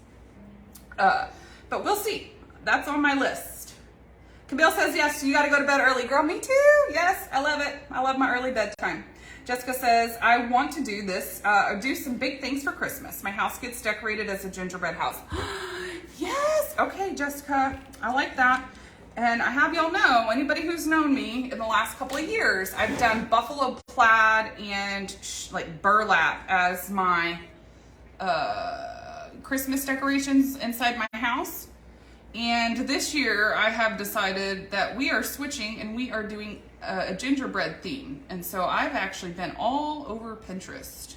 But we'll see. That's on my list. Camille says, yes, you gotta go to bed early. Girl, me too. Yes, I love it. I love my early bedtime. Jessica says, I want to do this, do some big things for Christmas. My house gets decorated as a gingerbread house. Yes, okay, Jessica, I like that. And I have y'all know, anybody who's known me in the last couple of years, I've done buffalo plaid and like burlap as my Christmas decorations inside my house. And this year I have decided that we are switching and we are doing a gingerbread theme. And so I've actually been all over Pinterest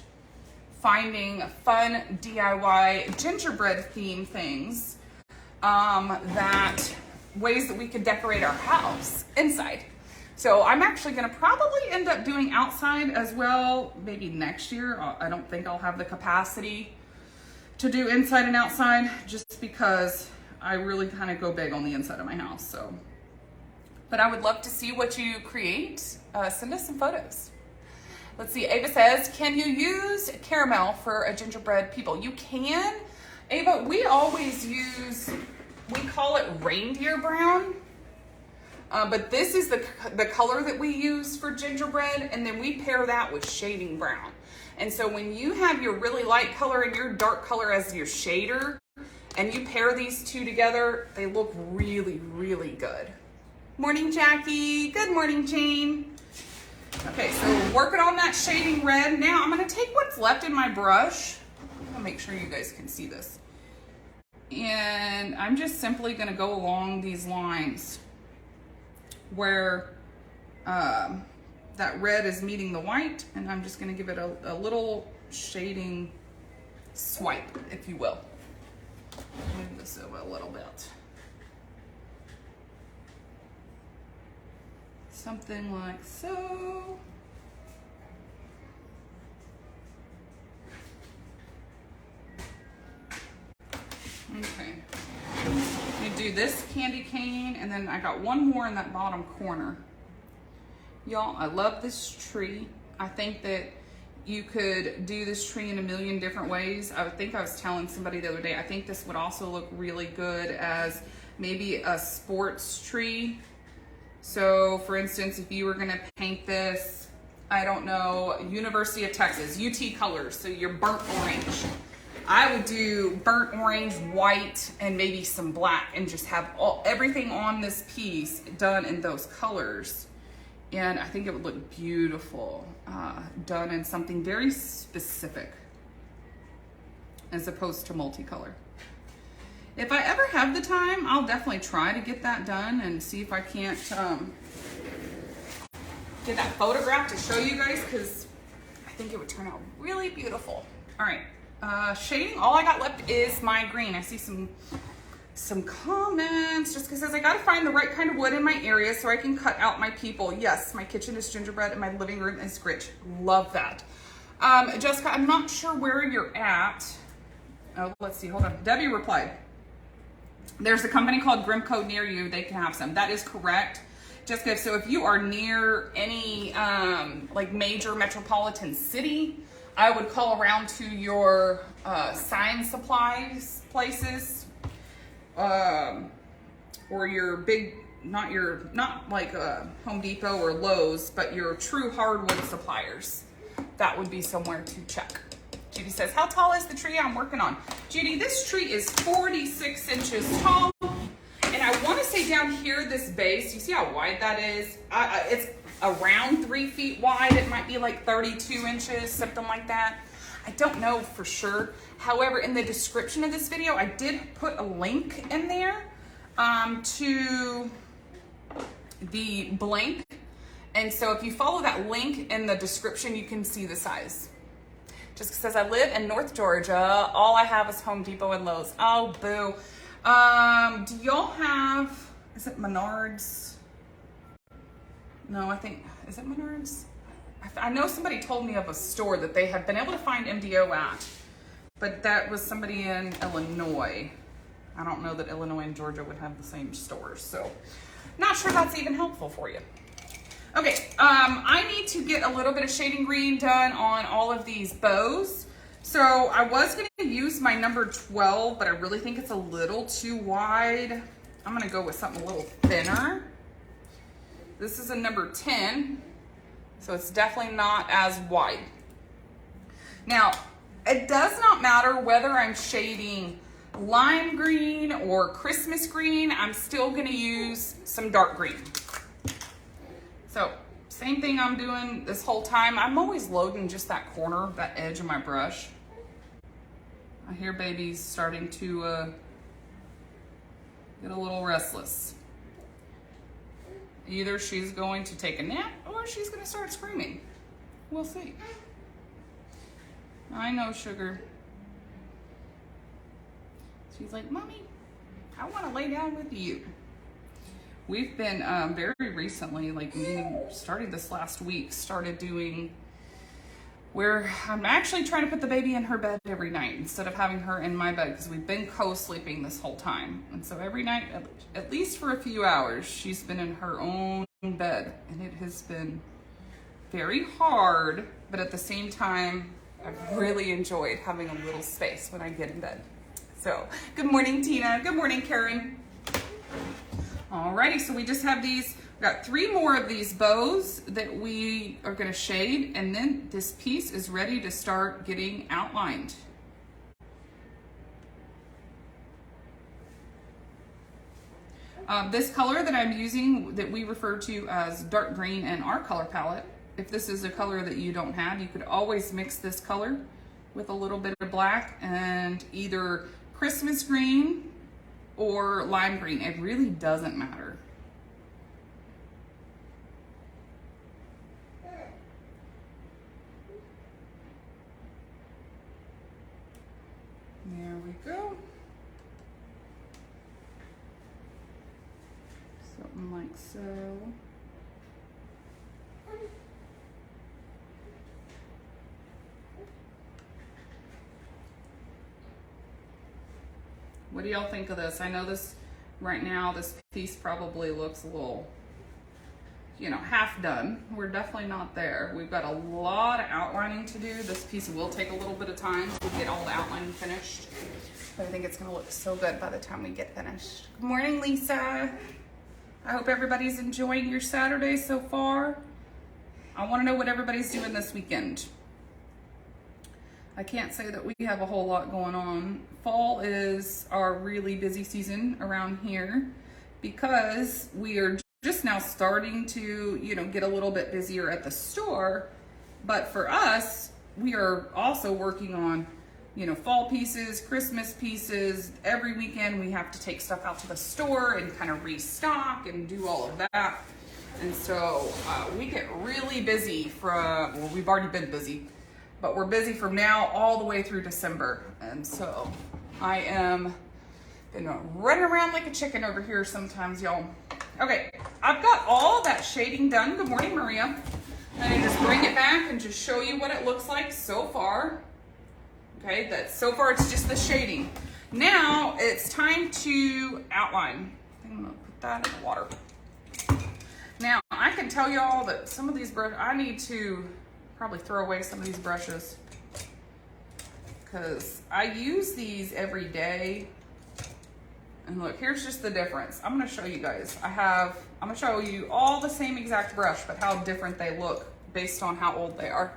finding fun DIY gingerbread theme things, ways that we could decorate our house inside. So I'm actually gonna probably end up doing outside as well, maybe next year. I don't think I'll have the capacity to do inside and outside, just because I really kind of go big on the inside of my house, so. But I would love to see what you create. Send us some photos. Let's see, Ava says, can you use caramel for a gingerbread people? You can. Ava, we always use, we call it reindeer brown. But this is the color that we use for gingerbread, and then we pair that with shading brown. And so when you have your really light color and your dark color as your shader, and you pair these two together, they look really, really good. Morning, Jackie. Good morning, Jane. Okay, so working on that shading red. Now I'm gonna take what's left in my brush. I'll make sure you guys can see this. And I'm just simply gonna go along these lines where that red is meeting the white, and I'm just gonna give it a little shading swipe, if you will. Move this over a little bit. Something like so. Okay. I'm gonna do this candy cane, and then I got one more in that bottom corner. Y'all, I love this tree. I think that you could do this tree in a million different ways. I think I was telling somebody the other day, I think this would also look really good as maybe a sports tree. So for instance, if you were gonna paint this, I don't know, University of Texas, UT colors, so your burnt orange. I would do burnt orange, white, and maybe some black, and just have everything on this piece done in those colors. And I think it would look beautiful, done in something very specific, as opposed to multicolor. If I ever have the time, I'll definitely try to get that done and see if I can't get that photograph to show you guys, because I think it would turn out really beautiful. All right, shading, all I got left is my green. I see some comments. Jessica says, I gotta find the right kind of wood in my area so I can cut out my people. Yes, my kitchen is gingerbread and my living room is grit. Love that. Jessica, I'm not sure where you're at. Oh, let's see, hold on. Debbie replied, there's a company called Grimco near you. They can have some. That is correct, Jessica. So if you are near any like major metropolitan city, I would call around to your sign supplies places, or your big, not like Home Depot or Lowe's, but your true hardwood suppliers. That would be somewhere to check. Judy says, how tall is the tree I'm working on? Judy, this tree is 46 inches tall. And I want to say down here, this base, you see how wide that is? It's around 3 feet wide. It might be like 32 inches, something like that. I don't know for sure. However, in the description of this video, I did put a link in there to the blank. And so if you follow that link in the description, you can see the size. Jessica says, I live in North Georgia. All I have is Home Depot and Lowe's. Oh, boo. Do y'all have, is it Menards? No, I think, is it Menards? I know somebody told me of a store that they have been able to find MDO at, but that was somebody in Illinois. I don't know that Illinois and Georgia would have the same stores, so not sure that's even helpful for you. Okay, I need to get a little bit of shading green done on all of these bows. So I was gonna use my number 12, but I really think it's a little too wide. I'm gonna go with something a little thinner. This is a number 10, so it's definitely not as wide. Now, it does not matter whether I'm shading lime green or Christmas green, I'm still gonna use some dark green. So, same thing I'm doing this whole time. I'm always loading just that corner, that edge of my brush. I hear baby's starting to get a little restless. Either she's going to take a nap or she's gonna start screaming. We'll see. I know, sugar. She's like, Mommy, I wanna lay down with you. We've been very recently, like starting this last week, started doing I'm actually trying to put the baby in her bed every night instead of having her in my bed because we've been co-sleeping this whole time. And so every night, at least for a few hours, she's been in her own bed. And it has been very hard, but at the same time, I've really enjoyed having a little space when I get in bed. So, good morning, Tina. Good morning, Karen. Alrighty, so we just have these. We've got 3 more of these bows that we are going to shade, and then this piece is ready to start getting outlined. This color that I'm using, that we refer to as dark green in our color palette, if this is a color that you don't have, you could always mix this color with a little bit of black and either Christmas green or lime green. It really doesn't matter. There we go. Something like so. What do y'all think of this? I know this right now, this piece probably looks a little, you know, half done. We're definitely not there. We've got a lot of outlining to do. This piece will take a little bit of time to get all the outlining finished. But I think it's gonna look so good by the time we get finished. Good morning, Lisa. I hope everybody's enjoying your Saturday so far. I wanna know what everybody's doing this weekend. I can't say that we have a whole lot going on. Fall is our really busy season around here because we are just now starting to, you know, get a little bit busier at the store. But for us, we are also working on, you know, fall pieces, Christmas pieces. Every weekend we have to take stuff out to the store and kind of restock and do all of that. And so we get really busy well, we've already been busy, but we're busy from now all the way through December. And so I am running around like a chicken over here sometimes, y'all. Okay, I've got all that shading done. Good morning, Maria. I'm gonna just bring it back and just show you what it looks like so far. Okay, so far it's just the shading. Now it's time to outline. I'm gonna put that in the water. Now I can tell y'all that some of these brushes, I need to probably throw away some of these brushes because I use these every day. And look, here's just the difference. I'm gonna show you guys. I'm gonna show you all the same exact brush, but how different they look based on how old they are.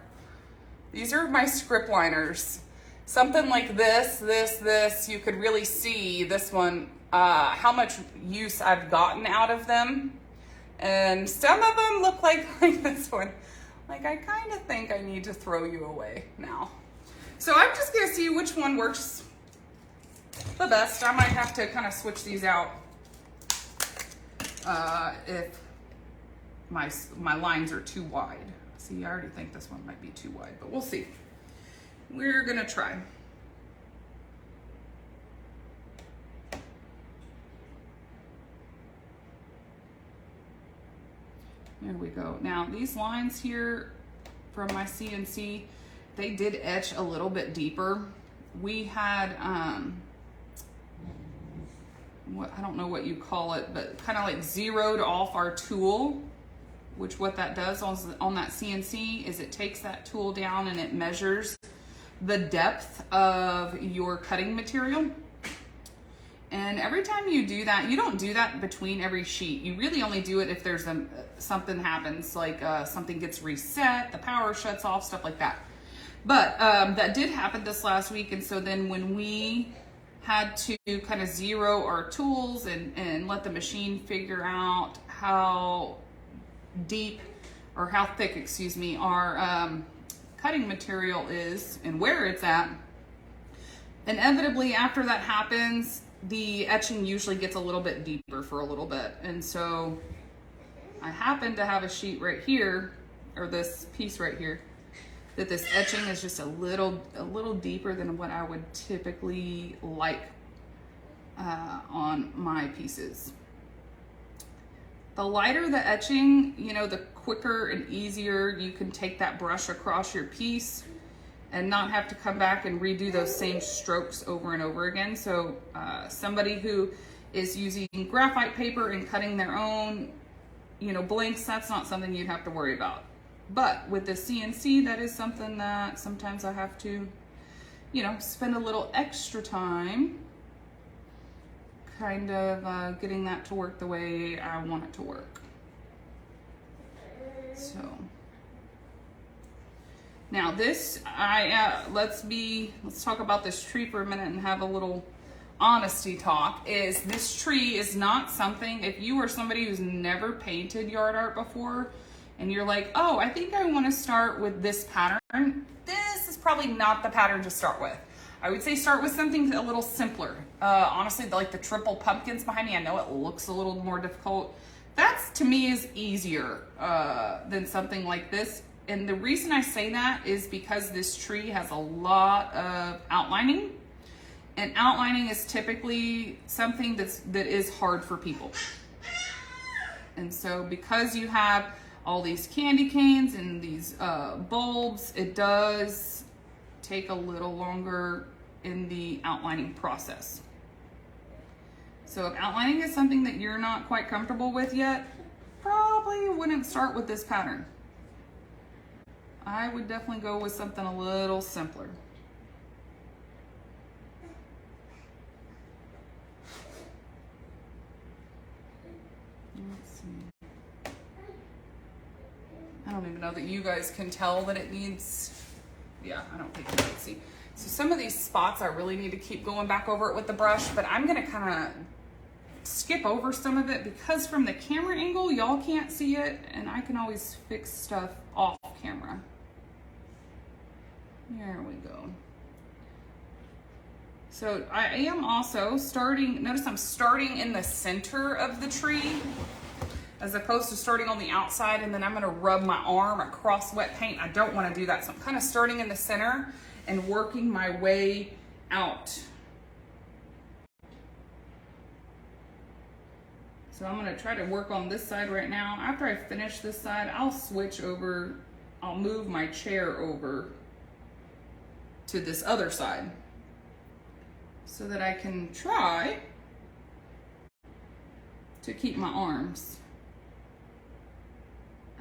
These are my script liners. Something like this, you could really see this one, how much use I've gotten out of them. And some of them look like this one. Like, I kind of think I need to throw you away now. So I'm just gonna see which one works the best. I might have to kind of switch these out if my lines are too wide. See, I already think this one might be too wide, but we'll see. We're gonna try. There we go. Now these lines here from my CNC, they did etch a little bit deeper. We had, I don't know what you call it, but kind of like zeroed off our tool, which what that does on that CNC is it takes that tool down and it measures the depth of your cutting material. And every time you do that, you don't do that between every sheet. You really only do it if there's something happens, like something gets reset, the power shuts off, stuff like that. But that did happen this last week. And so then when we had to kind of zero our tools and let the machine figure out how deep or how thick, excuse me, our cutting material is and where it's at, inevitably after that happens, the etching usually gets a little bit deeper for a little bit. And so I happen to have a sheet right here, or this piece right here, that this etching is just a little deeper than what I would typically like on my pieces. the lighter the etching, you know, the quicker and easier you can take that brush across your piece and not have to come back and redo those same strokes over and over again. So somebody who is using graphite paper and cutting their own, you know, blanks, that's not something you'd have to worry about. But with the CNC, that is something that sometimes I have to, you know, spend a little extra time kind of getting that to work the way I want it to work. So now this, let's talk about this tree for a minute and have a little honesty talk. Is this tree is not something, if you are somebody who's never painted yard art before and you're like, oh, I think I want to start with this pattern, this is probably not the pattern to start with. I would say start with something a little simpler. Honestly, like the triple pumpkins behind me, I know it looks a little more difficult. That's, to me, is easier than something like this. And the reason I say that is because this tree has a lot of outlining. And outlining is typically something that is hard for people. And so because you have all these candy canes and these bulbs, it does take a little longer in the outlining process. So if outlining is something that you're not quite comfortable with yet, probably wouldn't start with this pattern. I would definitely go with something a little simpler. Let's see. I don't even know that you guys can tell that it needs, yeah, I don't think you can see. So some of these spots I really need to keep going back over it with the brush, but I'm gonna kind of skip over some of it because from the camera angle, y'all can't see it, and I can always fix stuff off camera. There we go. So I am also starting, notice I'm starting in the center of the tree as opposed to starting on the outside and then I'm gonna rub my arm across wet paint. I don't wanna do that. So I'm kind of starting in the center and working my way out. So I'm gonna try to work on this side right now. After I finish this side, I'll switch over, I'll move my chair over to this other side so that I can try to keep my arms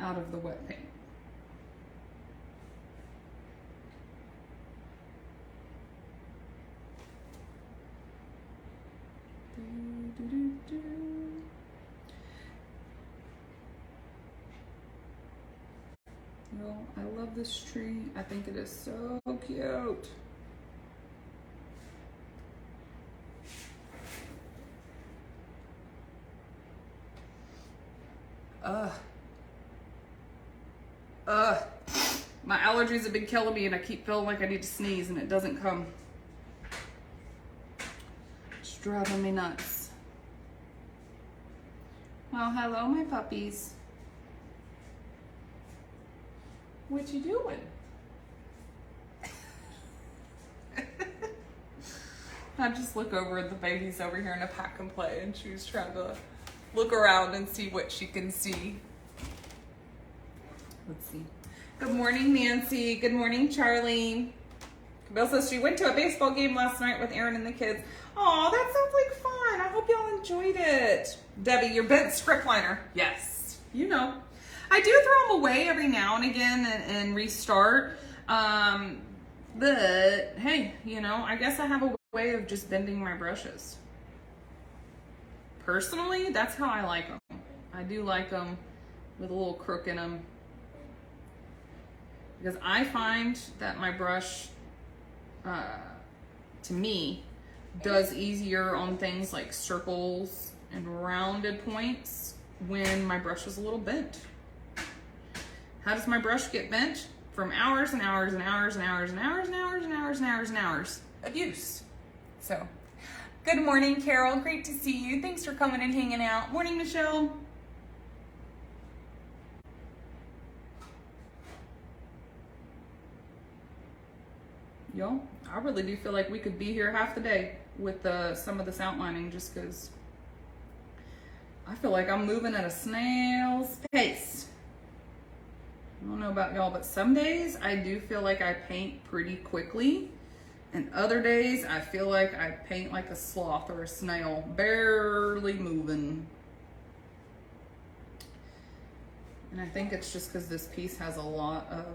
out of the wet paint. Well, I love this tree. I think it is so cute. My allergies have been killing me and I keep feeling like I need to sneeze and it doesn't come. It's driving me nuts. Well, hello, my puppies. What you doing? I just look over at the baby's over here in a pack and play and she's trying to look around and see what she can see. Let's see. Good morning, Nancy. Good morning, Charlie. Bill says she went to a baseball game last night with Aaron and the kids. Oh, that sounds like fun. I hope y'all enjoyed it. Debbie, your bent script liner. Yes, you know. I do throw them away every now and again and restart. But hey, you know, I guess I have a way of just bending my brushes. Personally, that's how I like them. I do like them with a little crook in them. Because I find that my brush, to me, does easier on things like circles and rounded points when my brush is a little bent. How does my brush get bent? From hours and hours and hours and hours and hours and hours and hours and hours and hours of use. So, good morning, Carol. Great to see you. Thanks for coming and hanging out. Morning, Michelle. Y'all, I really do feel like we could be here half the day with some of this outlining just because I feel like I'm moving at a snail's pace. I don't know about y'all, but some days I do feel like I paint pretty quickly. And other days I feel like I paint like a sloth or a snail, barely moving. And I think it's just because this piece has a lot of,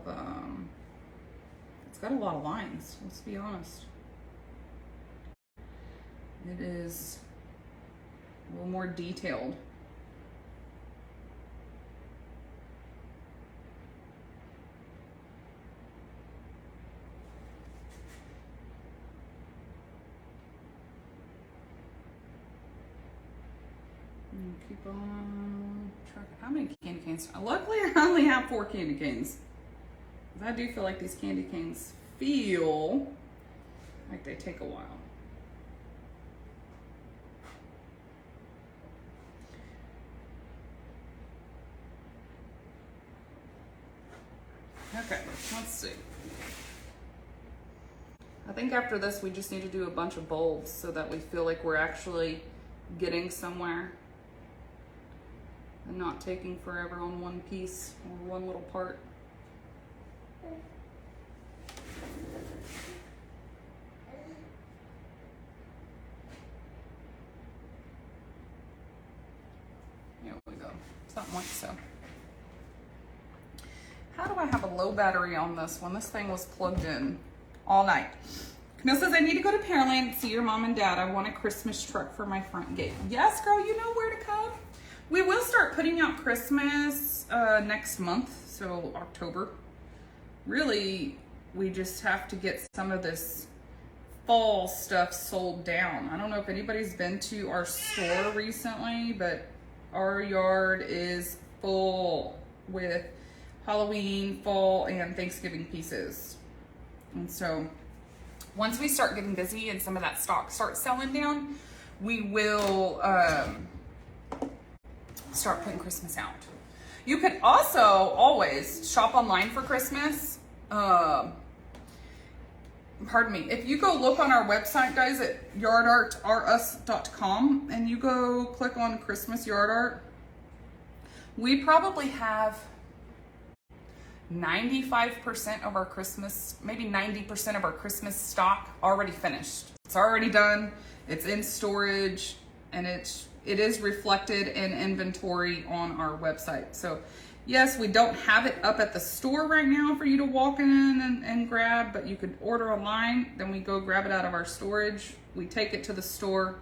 it's got a lot of lines, let's be honest. It is a little more detailed. Keep on track. How many candy canes? Luckily, I only have 4 candy canes. I do feel like these candy canes feel like they take a while. Okay, let's see. I think after this, we just need to do a bunch of bulbs so that we feel like we're actually getting somewhere and not taking forever on one piece or one little part. There we go, something like so. How do I have a low battery on this one? This thing was plugged in all night. Camille says, I need to go to Pearland and see your mom and dad. I want a Christmas truck for my front gate. Yes, girl, you know where to come. We will start putting out Christmas next month, so October. Really, we just have to get some of this fall stuff sold down. I don't know if anybody's been to our store recently, but our yard is full with Halloween, fall, and Thanksgiving pieces. And so once we start getting busy and some of that stock starts selling down, we will start putting Christmas out. You could also always shop online for Christmas. Pardon me. If you go look on our website, guys, at yardartrus.com, and you go click on Christmas yard art, we probably have 95% of our Christmas, maybe 90% of our Christmas stock already finished. It's already done. It's in storage, and it is reflected in inventory on our website. So yes, we don't have it up at the store right now for you to walk in and grab, but you could order online. Then we go grab it out of our storage. We take it to the store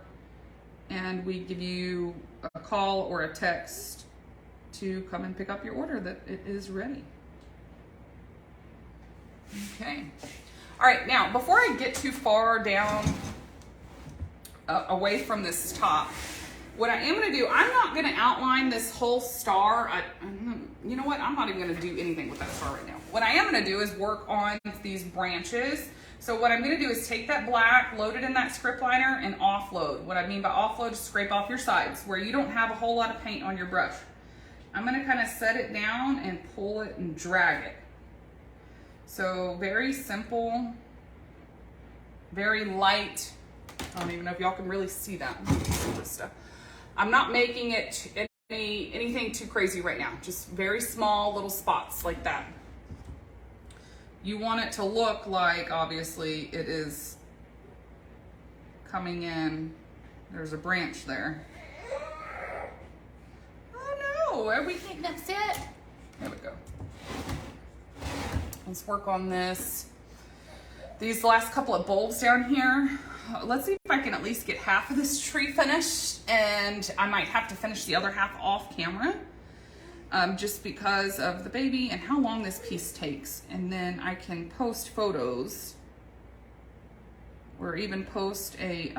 and we give you a call or a text to come and pick up your order that it is ready. Okay. All right, now before I get too far down away from this top, what I am going to do, I'm not going to outline this whole star. You know what? I'm not even going to do anything with that star right now. What I am going to do is work on these branches. So what I'm going to do is take that black, load it in that script liner, and offload. What I mean by offload is scrape off your sides where you don't have a whole lot of paint on your brush. I'm going to kind of set it down and pull it and drag it. So very simple, very light. I don't even know if y'all can really see that. This stuff. I'm not making it anything too crazy right now. Just very small little spots like that. You want it to look like, obviously, it is coming in. There's a branch there. Oh no, are we getting upset? There we go. Let's work on this. These last couple of bulbs down here, let's see if I can at least get half of this tree finished, and I might have to finish the other half off camera just because of the baby and how long this piece takes. And then I can post photos or even post a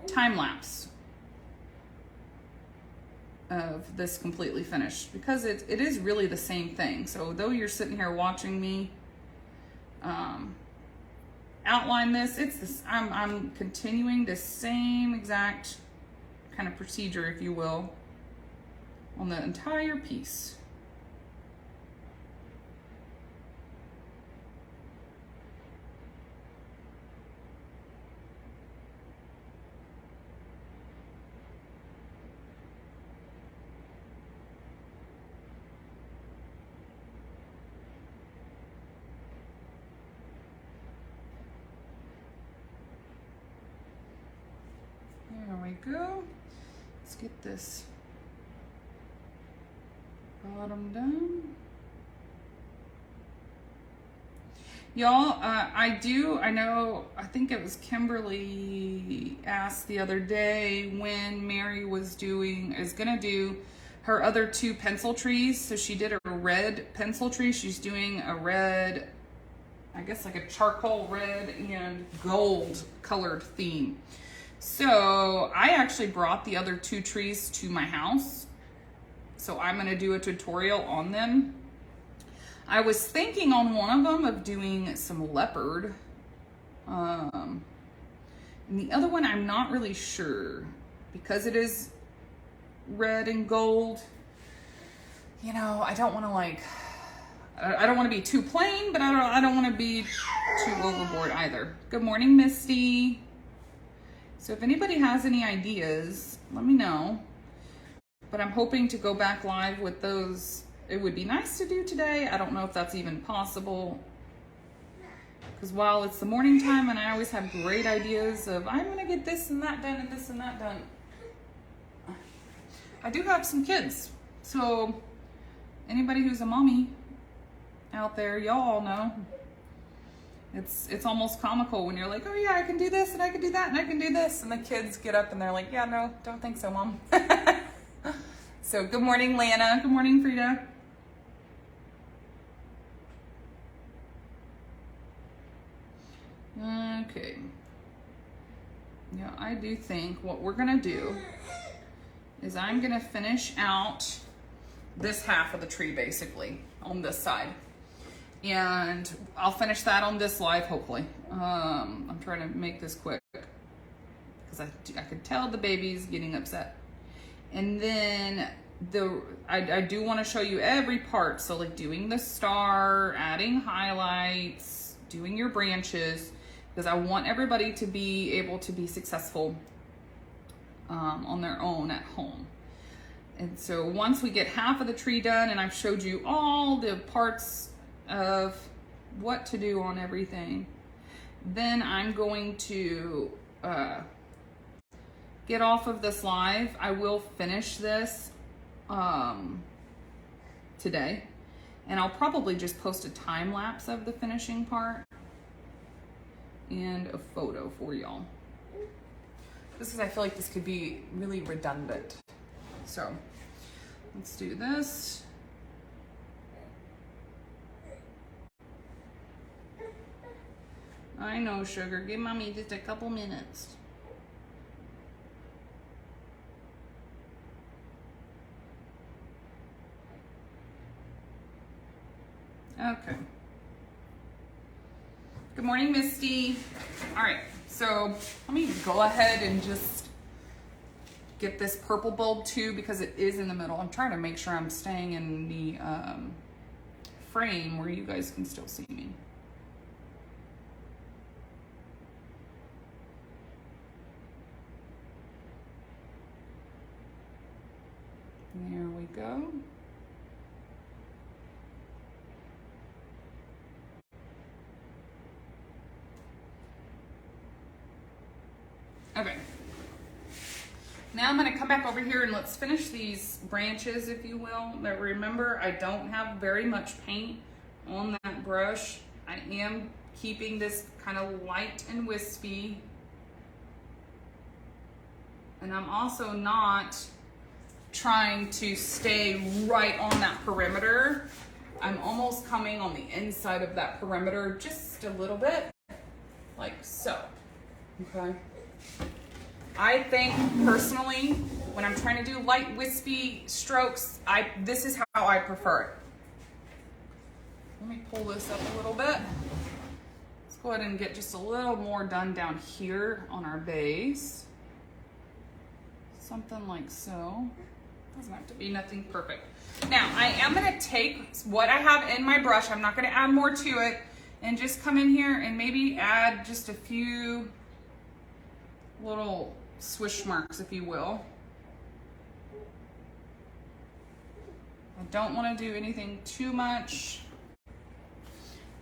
time lapse of this completely finished, because it is really the same thing. So though you're sitting here watching me outline this, it's this, I'm continuing the same exact kind of procedure, if you will, on the entire piece. go. Let's get this bottom done. Y'all, I think it was Kimberly asked the other day when Mary is gonna do her other 2 pencil trees. So she did a red pencil tree. She's doing a red, I guess like a charcoal red and gold colored theme. So I actually brought the other 2 trees to my house. So I'm gonna do a tutorial on them. I was thinking on one of them of doing some leopard. And the other one, I'm not really sure because it is red and gold. You know, I don't want to be too plain, but I don't want to be too overboard either. Good morning, Misty. So if anybody has any ideas, let me know. But I'm hoping to go back live with those. It would be nice to do today. I don't know if that's even possible. Because while it's the morning time and I always have great ideas of I'm going to get this and that done and this and that done. I do have some kids. So anybody who's a mommy out there, y'all all know. It's almost comical when you're like, oh yeah, I can do this and I can do that and I can do this. And the kids get up and they're like, yeah, no, don't think so, Mom. So good morning, Lana. Good morning, Frida. Okay. Yeah, I do think what we're gonna do is I'm gonna finish out this half of the tree basically on this side. And I'll finish that on this live, hopefully. I'm trying to make this quick because I could tell the baby's getting upset. And then I do want to show you every part. So like doing the star, adding highlights, doing your branches, because I want everybody to be able to be successful on their own at home. And so once we get half of the tree done and I've showed you all the parts of what to do on everything, then I'm going to get off of this live. I will finish this today, and I'll probably just post a time lapse of the finishing part and a photo for y'all. This is, I feel like this could be really redundant. So let's do this. I know, sugar. Give mommy just a couple minutes. Okay. Good morning, Misty. All right, so let me go ahead and just get this purple bulb too because it is in the middle. I'm trying to make sure I'm staying in the frame where you guys can still see me. There we go. Okay. Now I'm going to come back over here and let's finish these branches, if you will. Now remember, I don't have very much paint on that brush. I am keeping this kind of light and wispy. And I'm also not trying to stay right on that perimeter. I'm almost coming on the inside of that perimeter just a little bit, like so, okay? I think personally, when I'm trying to do light wispy strokes, this is how I prefer it. Let me pull this up a little bit. Let's go ahead and get just a little more done down here on our base. Something like so. Doesn't have to be nothing perfect. Now, I am gonna take what I have in my brush, I'm not gonna add more to it, and just come in here and maybe add just a few little swish marks, if you will. I don't wanna do anything too much.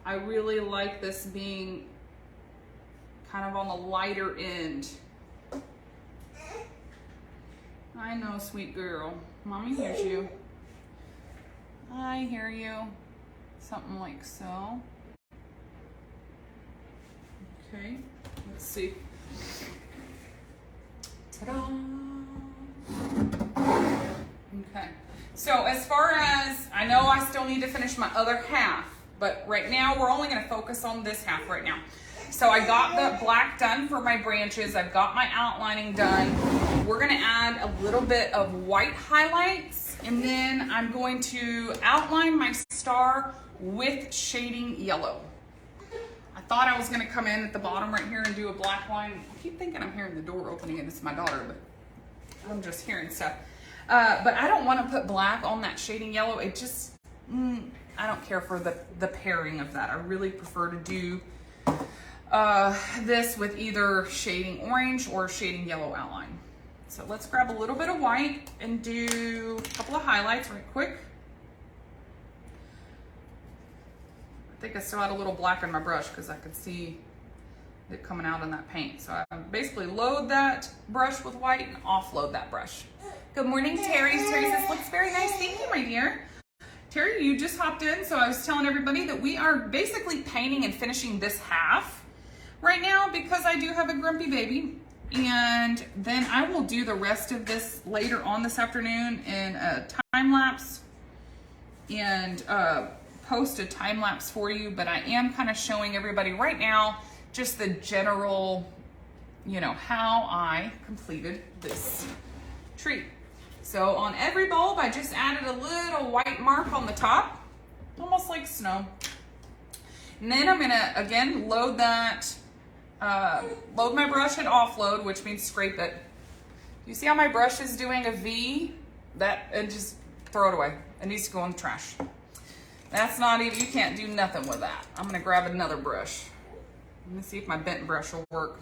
I really like this being kind of on the lighter end. I know, sweet girl. Mommy hears you. I hear you. Something like so. Okay, let's see. Ta-da! Okay, so as far as, I know I still need to finish my other half, but right now we're only gonna focus on this half right now. So I got the black done for my branches. I've got my outlining done. We're gonna add a little bit of white highlights, and then I'm going to outline my star with shading yellow. I thought I was gonna come in at the bottom right here and do a black line. I keep thinking I'm hearing the door opening and it's my daughter, but I'm just hearing stuff. But I don't wanna put black on that shading yellow. It just, I don't care for the pairing of that. I really prefer to do this with either shading orange or shading yellow outline. So let's grab a little bit of white and do a couple of highlights right quick. I think I still had a little black in my brush because I could see it coming out in that paint. So I basically load that brush with white and offload that brush. Good morning, Terry. Terry says, looks very nice. Thank you, my dear. Terry, you just hopped in, so I was telling everybody that we are basically painting and finishing this half right now because I do have a grumpy baby. And then I will do the rest of this later on this afternoon in a time lapse and post a time lapse for you, but I am kind of showing everybody right now just the general, you know, how I completed this tree. So on every bulb, I just added a little white mark on the top, almost like snow. And then I'm gonna, again, load that, load my brush and offload, which means scrape it. You see how my brush is doing a V? And just throw it away. It needs to go in the trash. That's not even, you can't do nothing with that. I'm gonna grab another brush. Let me see if my bent brush will work.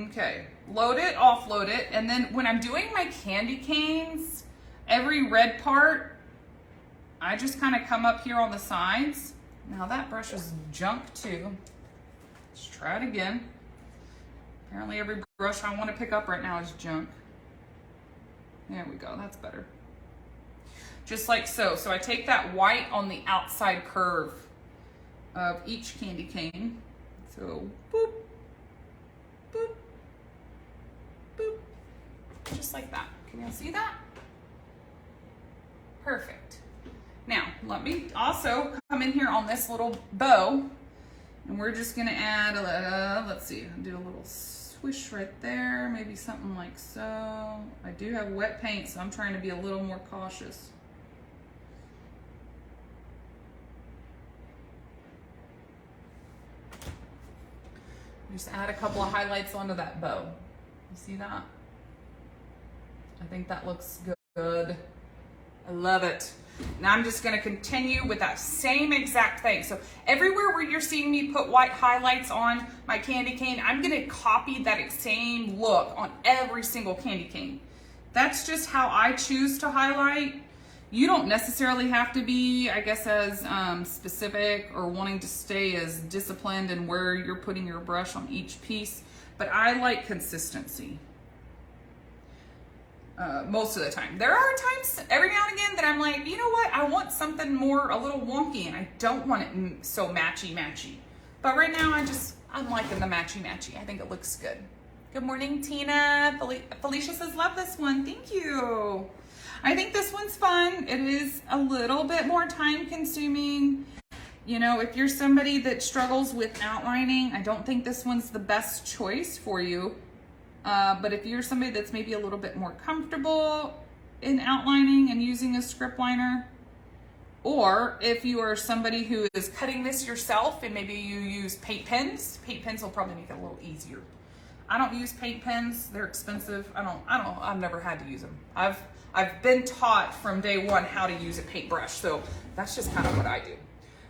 Okay, load it, offload it, and then when I'm doing my candy canes, every red part, I just kind of come up here on the sides. Now that brush is junk too. Let's try it again. Apparently every brush I want to pick up right now is junk. There we go, that's better. Just like so. So I take that white on the outside curve of each candy cane. So boop, boop, boop, just like that. Can you see that? Perfect. Now, let me also come in here on this little bow, and we're just gonna add let's see, do a little swish right there, maybe something like so. I do have wet paint, so I'm trying to be a little more cautious. Just add a couple of highlights onto that bow. You see that? I think that looks good. I love it. Now I'm just gonna continue with that same exact thing. So everywhere where you're seeing me put white highlights on my candy cane, I'm gonna copy that same look on every single candy cane. That's just how I choose to highlight. You don't necessarily have to be, I guess, as specific or wanting to stay as disciplined in where you're putting your brush on each piece, but I like consistency most of the time. There are times, every now and again, that I'm like, you know what, I want something more, a little wonky, and I don't want it so matchy-matchy. But right now, I'm liking the matchy-matchy. I think it looks good. Good morning, Tina. Felicia says, love this one. Thank you. I think this one's fun. It is a little bit more time consuming. You know, if you're somebody that struggles with outlining, I don't think this one's the best choice for you. But if you're somebody that's maybe a little bit more comfortable in outlining and using a script liner, or if you are somebody who is cutting this yourself and maybe you use paint pens will probably make it a little easier. I don't use paint pens. They're expensive. I've never had to use them. I've been taught from day one how to use a paintbrush, so that's just kind of what I do.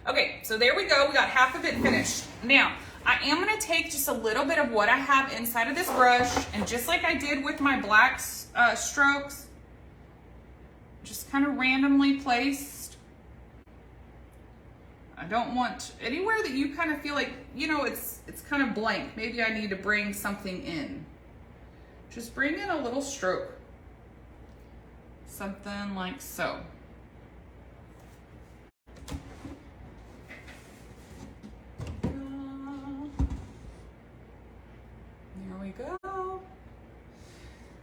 Okay, so there we go. We got half of it finished. Now, I am gonna take just a little bit of what I have inside of this brush, and just like I did with my black strokes, just kind of randomly placed. I don't want anywhere that you kind of feel like, you know, it's kind of blank. Maybe I need to bring something in. Just bring in a little stroke. Something like so. There we go.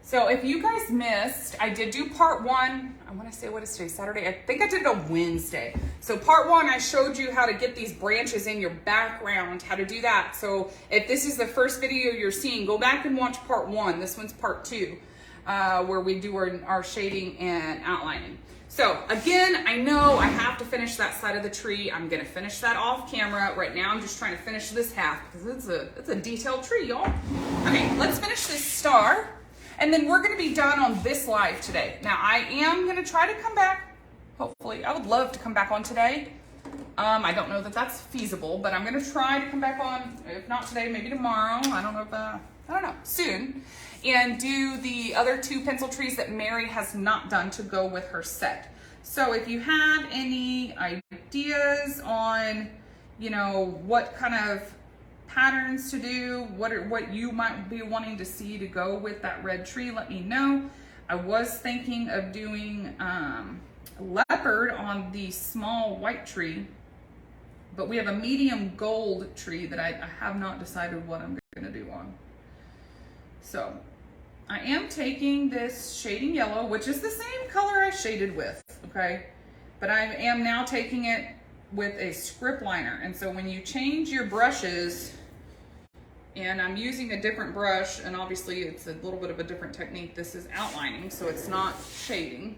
So if you guys missed, I did do part one. I want to say, what is today? Saturday? I think I did it on Wednesday. So part one, I showed you how to get these branches in your background, how to do that. So if this is the first video you're seeing, go back and watch part one. This one's part two, where we do our shading and outlining. So again, I know I have to finish that side of the tree. I'm gonna finish that off camera. Right now, I'm just trying to finish this half because it's a detailed tree, y'all. Okay, let's finish this star. And then we're gonna be done on this live today. Now I am gonna try to come back, hopefully. I would love to come back on today. I don't know that that's feasible, but I'm gonna try to come back on, if not today, maybe tomorrow. I don't know, soon. And do the other 2 pencil trees that Mary has not done to go with her set. So if you have any ideas on, you know, what kind of patterns to do, what you might be wanting to see to go with that red tree, let me know. I was thinking of doing leopard on the small white tree, but we have a medium gold tree that I have not decided what I'm gonna do on. So I am taking this shading yellow, which is the same color I shaded with, okay? But I am now taking it with a script liner. And so when you change your brushes, and I'm using a different brush, and obviously it's a little bit of a different technique. This is outlining, so it's not shading.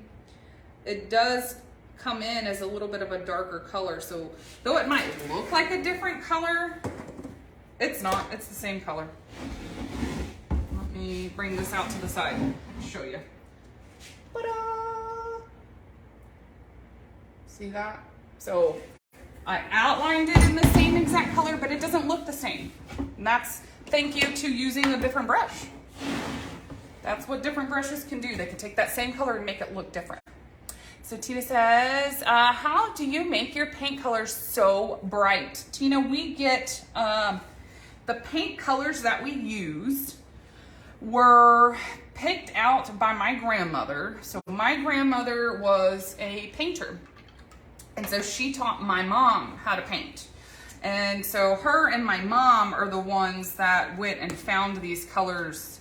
It does come in as a little bit of a darker color. So though it might look like a different color, it's not, it's the same color. Let me bring this out to the side and show you. Ta-da! See that? So I outlined it in the same exact color, but it doesn't look the same. And that's thank you to using a different brush. That's what different brushes can do. They can take that same color and make it look different. So Tina says, how do you make your paint colors so bright? Tina, we get the paint colors that we used were picked out by my grandmother. So my grandmother was a painter. And so she taught my mom how to paint. And so her and my mom are the ones that went and found these colors,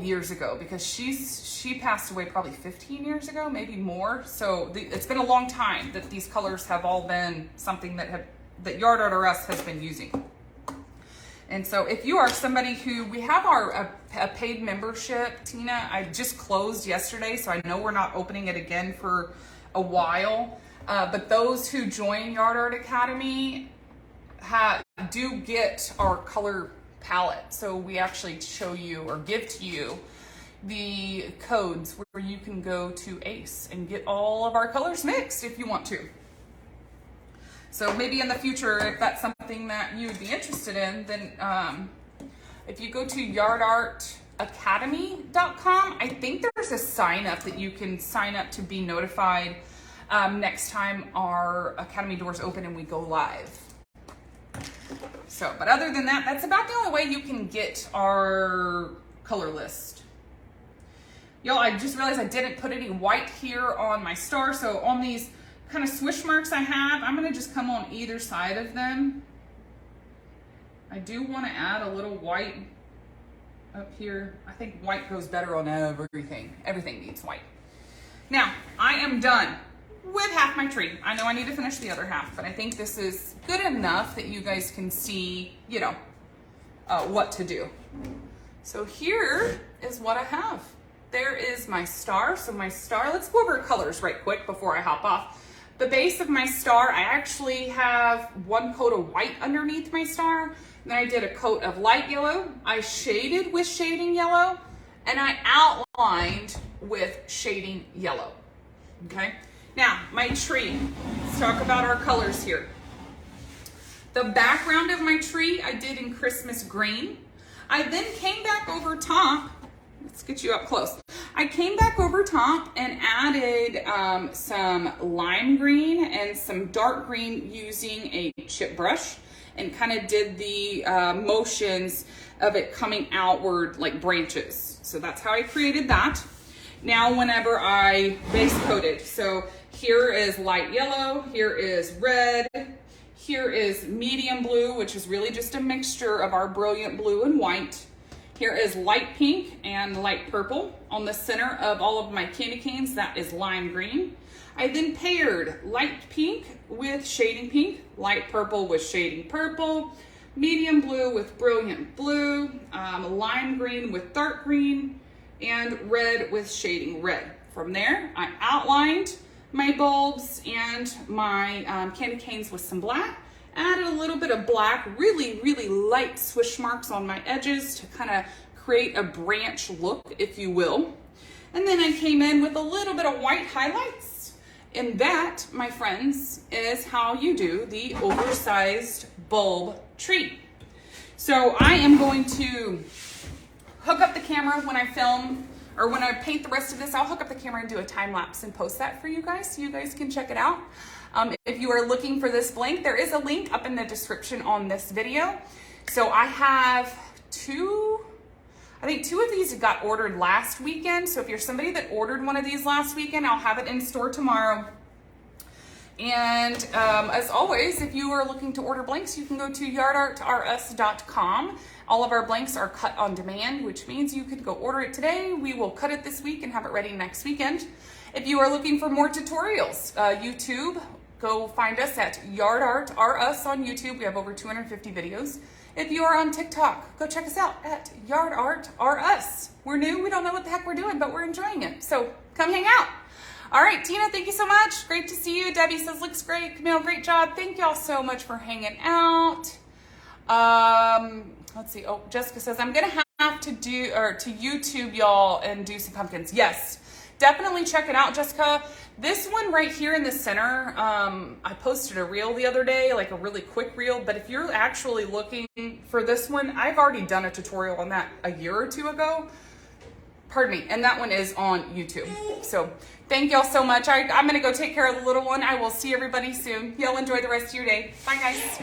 years ago, because she passed away probably 15 years ago, maybe more. So it's been a long time that these colors have all been something that Yard Art or Us has been using. And so if you are somebody who, we have a paid membership, Tina, I just closed yesterday, so I know we're not opening it again for a while. But those who join Yard Art Academy do get our color palette. So we actually show you or give to you the codes where you can go to ACE and get all of our colors mixed if you want to. So maybe in the future, if that's something that you would be interested in, then if you go to yardartacademy.com, I think there's a sign up that you can sign up to be notified next time our Academy doors open and we go live. So, but other than that, that's about the only way you can get our color list. Y'all, I just realized I didn't put any white here on my star. So on these kind of swish marks I have, I'm gonna just come on either side of them. I do wanna add a little white up here. I think white goes better on everything. Everything needs white. Now, I am done with half my tree. I know I need to finish the other half, but I think this is good enough that you guys can see, you know, what to do. So here is what I have. There is my star. So my star, let's go over colors right quick before I hop off. The base of my star, I actually have one coat of white underneath my star. Then I did a coat of light yellow. I shaded with shading yellow, and I outlined with shading yellow, okay? Now, my tree, let's talk about our colors here. The background of my tree, I did in Christmas green. I then came back over top, let's get you up close. I came back over top and added some lime green and some dark green using a chip brush. and kind of did the motions of it coming outward like branches. So that's how I created that. Now whenever I base coated, so here is light yellow, here is red, here is medium blue, which is really just a mixture of our brilliant blue and white. Here is light pink and light purple. On the center of all of my candy canes, that is lime green. I then paired light pink with shading pink, light purple with shading purple, medium blue with brilliant blue, lime green with dark green, and red with shading red. From there, I outlined my bulbs and my candy canes with some black, added a little bit of black, really, really light swish marks on my edges to kind of create a branch look, if you will. And then I came in with a little bit of white highlights. And that, my friends, is how you do the oversized bulb tree. So I am going to hook up the camera when I film, or when I paint the rest of this. I'll hook up the camera and do a time lapse and post that for you guys so you guys can check it out. If you are looking for this blank, there is a link up in the description on this video. So I have I think two of these got ordered last weekend. So if you're somebody that ordered one of these last weekend, I'll have it in store tomorrow. And as always, if you are looking to order blanks, you can go to yardartrs.com. All of our blanks are cut on demand, which means you could go order it today. We will cut it this week and have it ready next weekend. If you are looking for more tutorials, YouTube, go find us at yardartrs on YouTube. We have over 250 videos. If you are on TikTok, go check us out at yardartrs. We're new, we don't know what the heck we're doing, but we're enjoying it. So come hang out. All right, Tina, thank you so much. Great to see you. Debbie says, looks great. Camille, great job. Thank y'all so much for hanging out. Let's see. Oh, Jessica says, I'm going to have to YouTube y'all and do some pumpkins. Yes, definitely check it out, Jessica. This one right here in the center, I posted a reel the other day, like a really quick reel, but if you're actually looking for this one, I've already done a tutorial on that a year or two ago. Pardon me, and that one is on YouTube. So thank y'all so much. I'm gonna go take care of the little one. I will see everybody soon. Y'all enjoy the rest of your day. Bye, guys.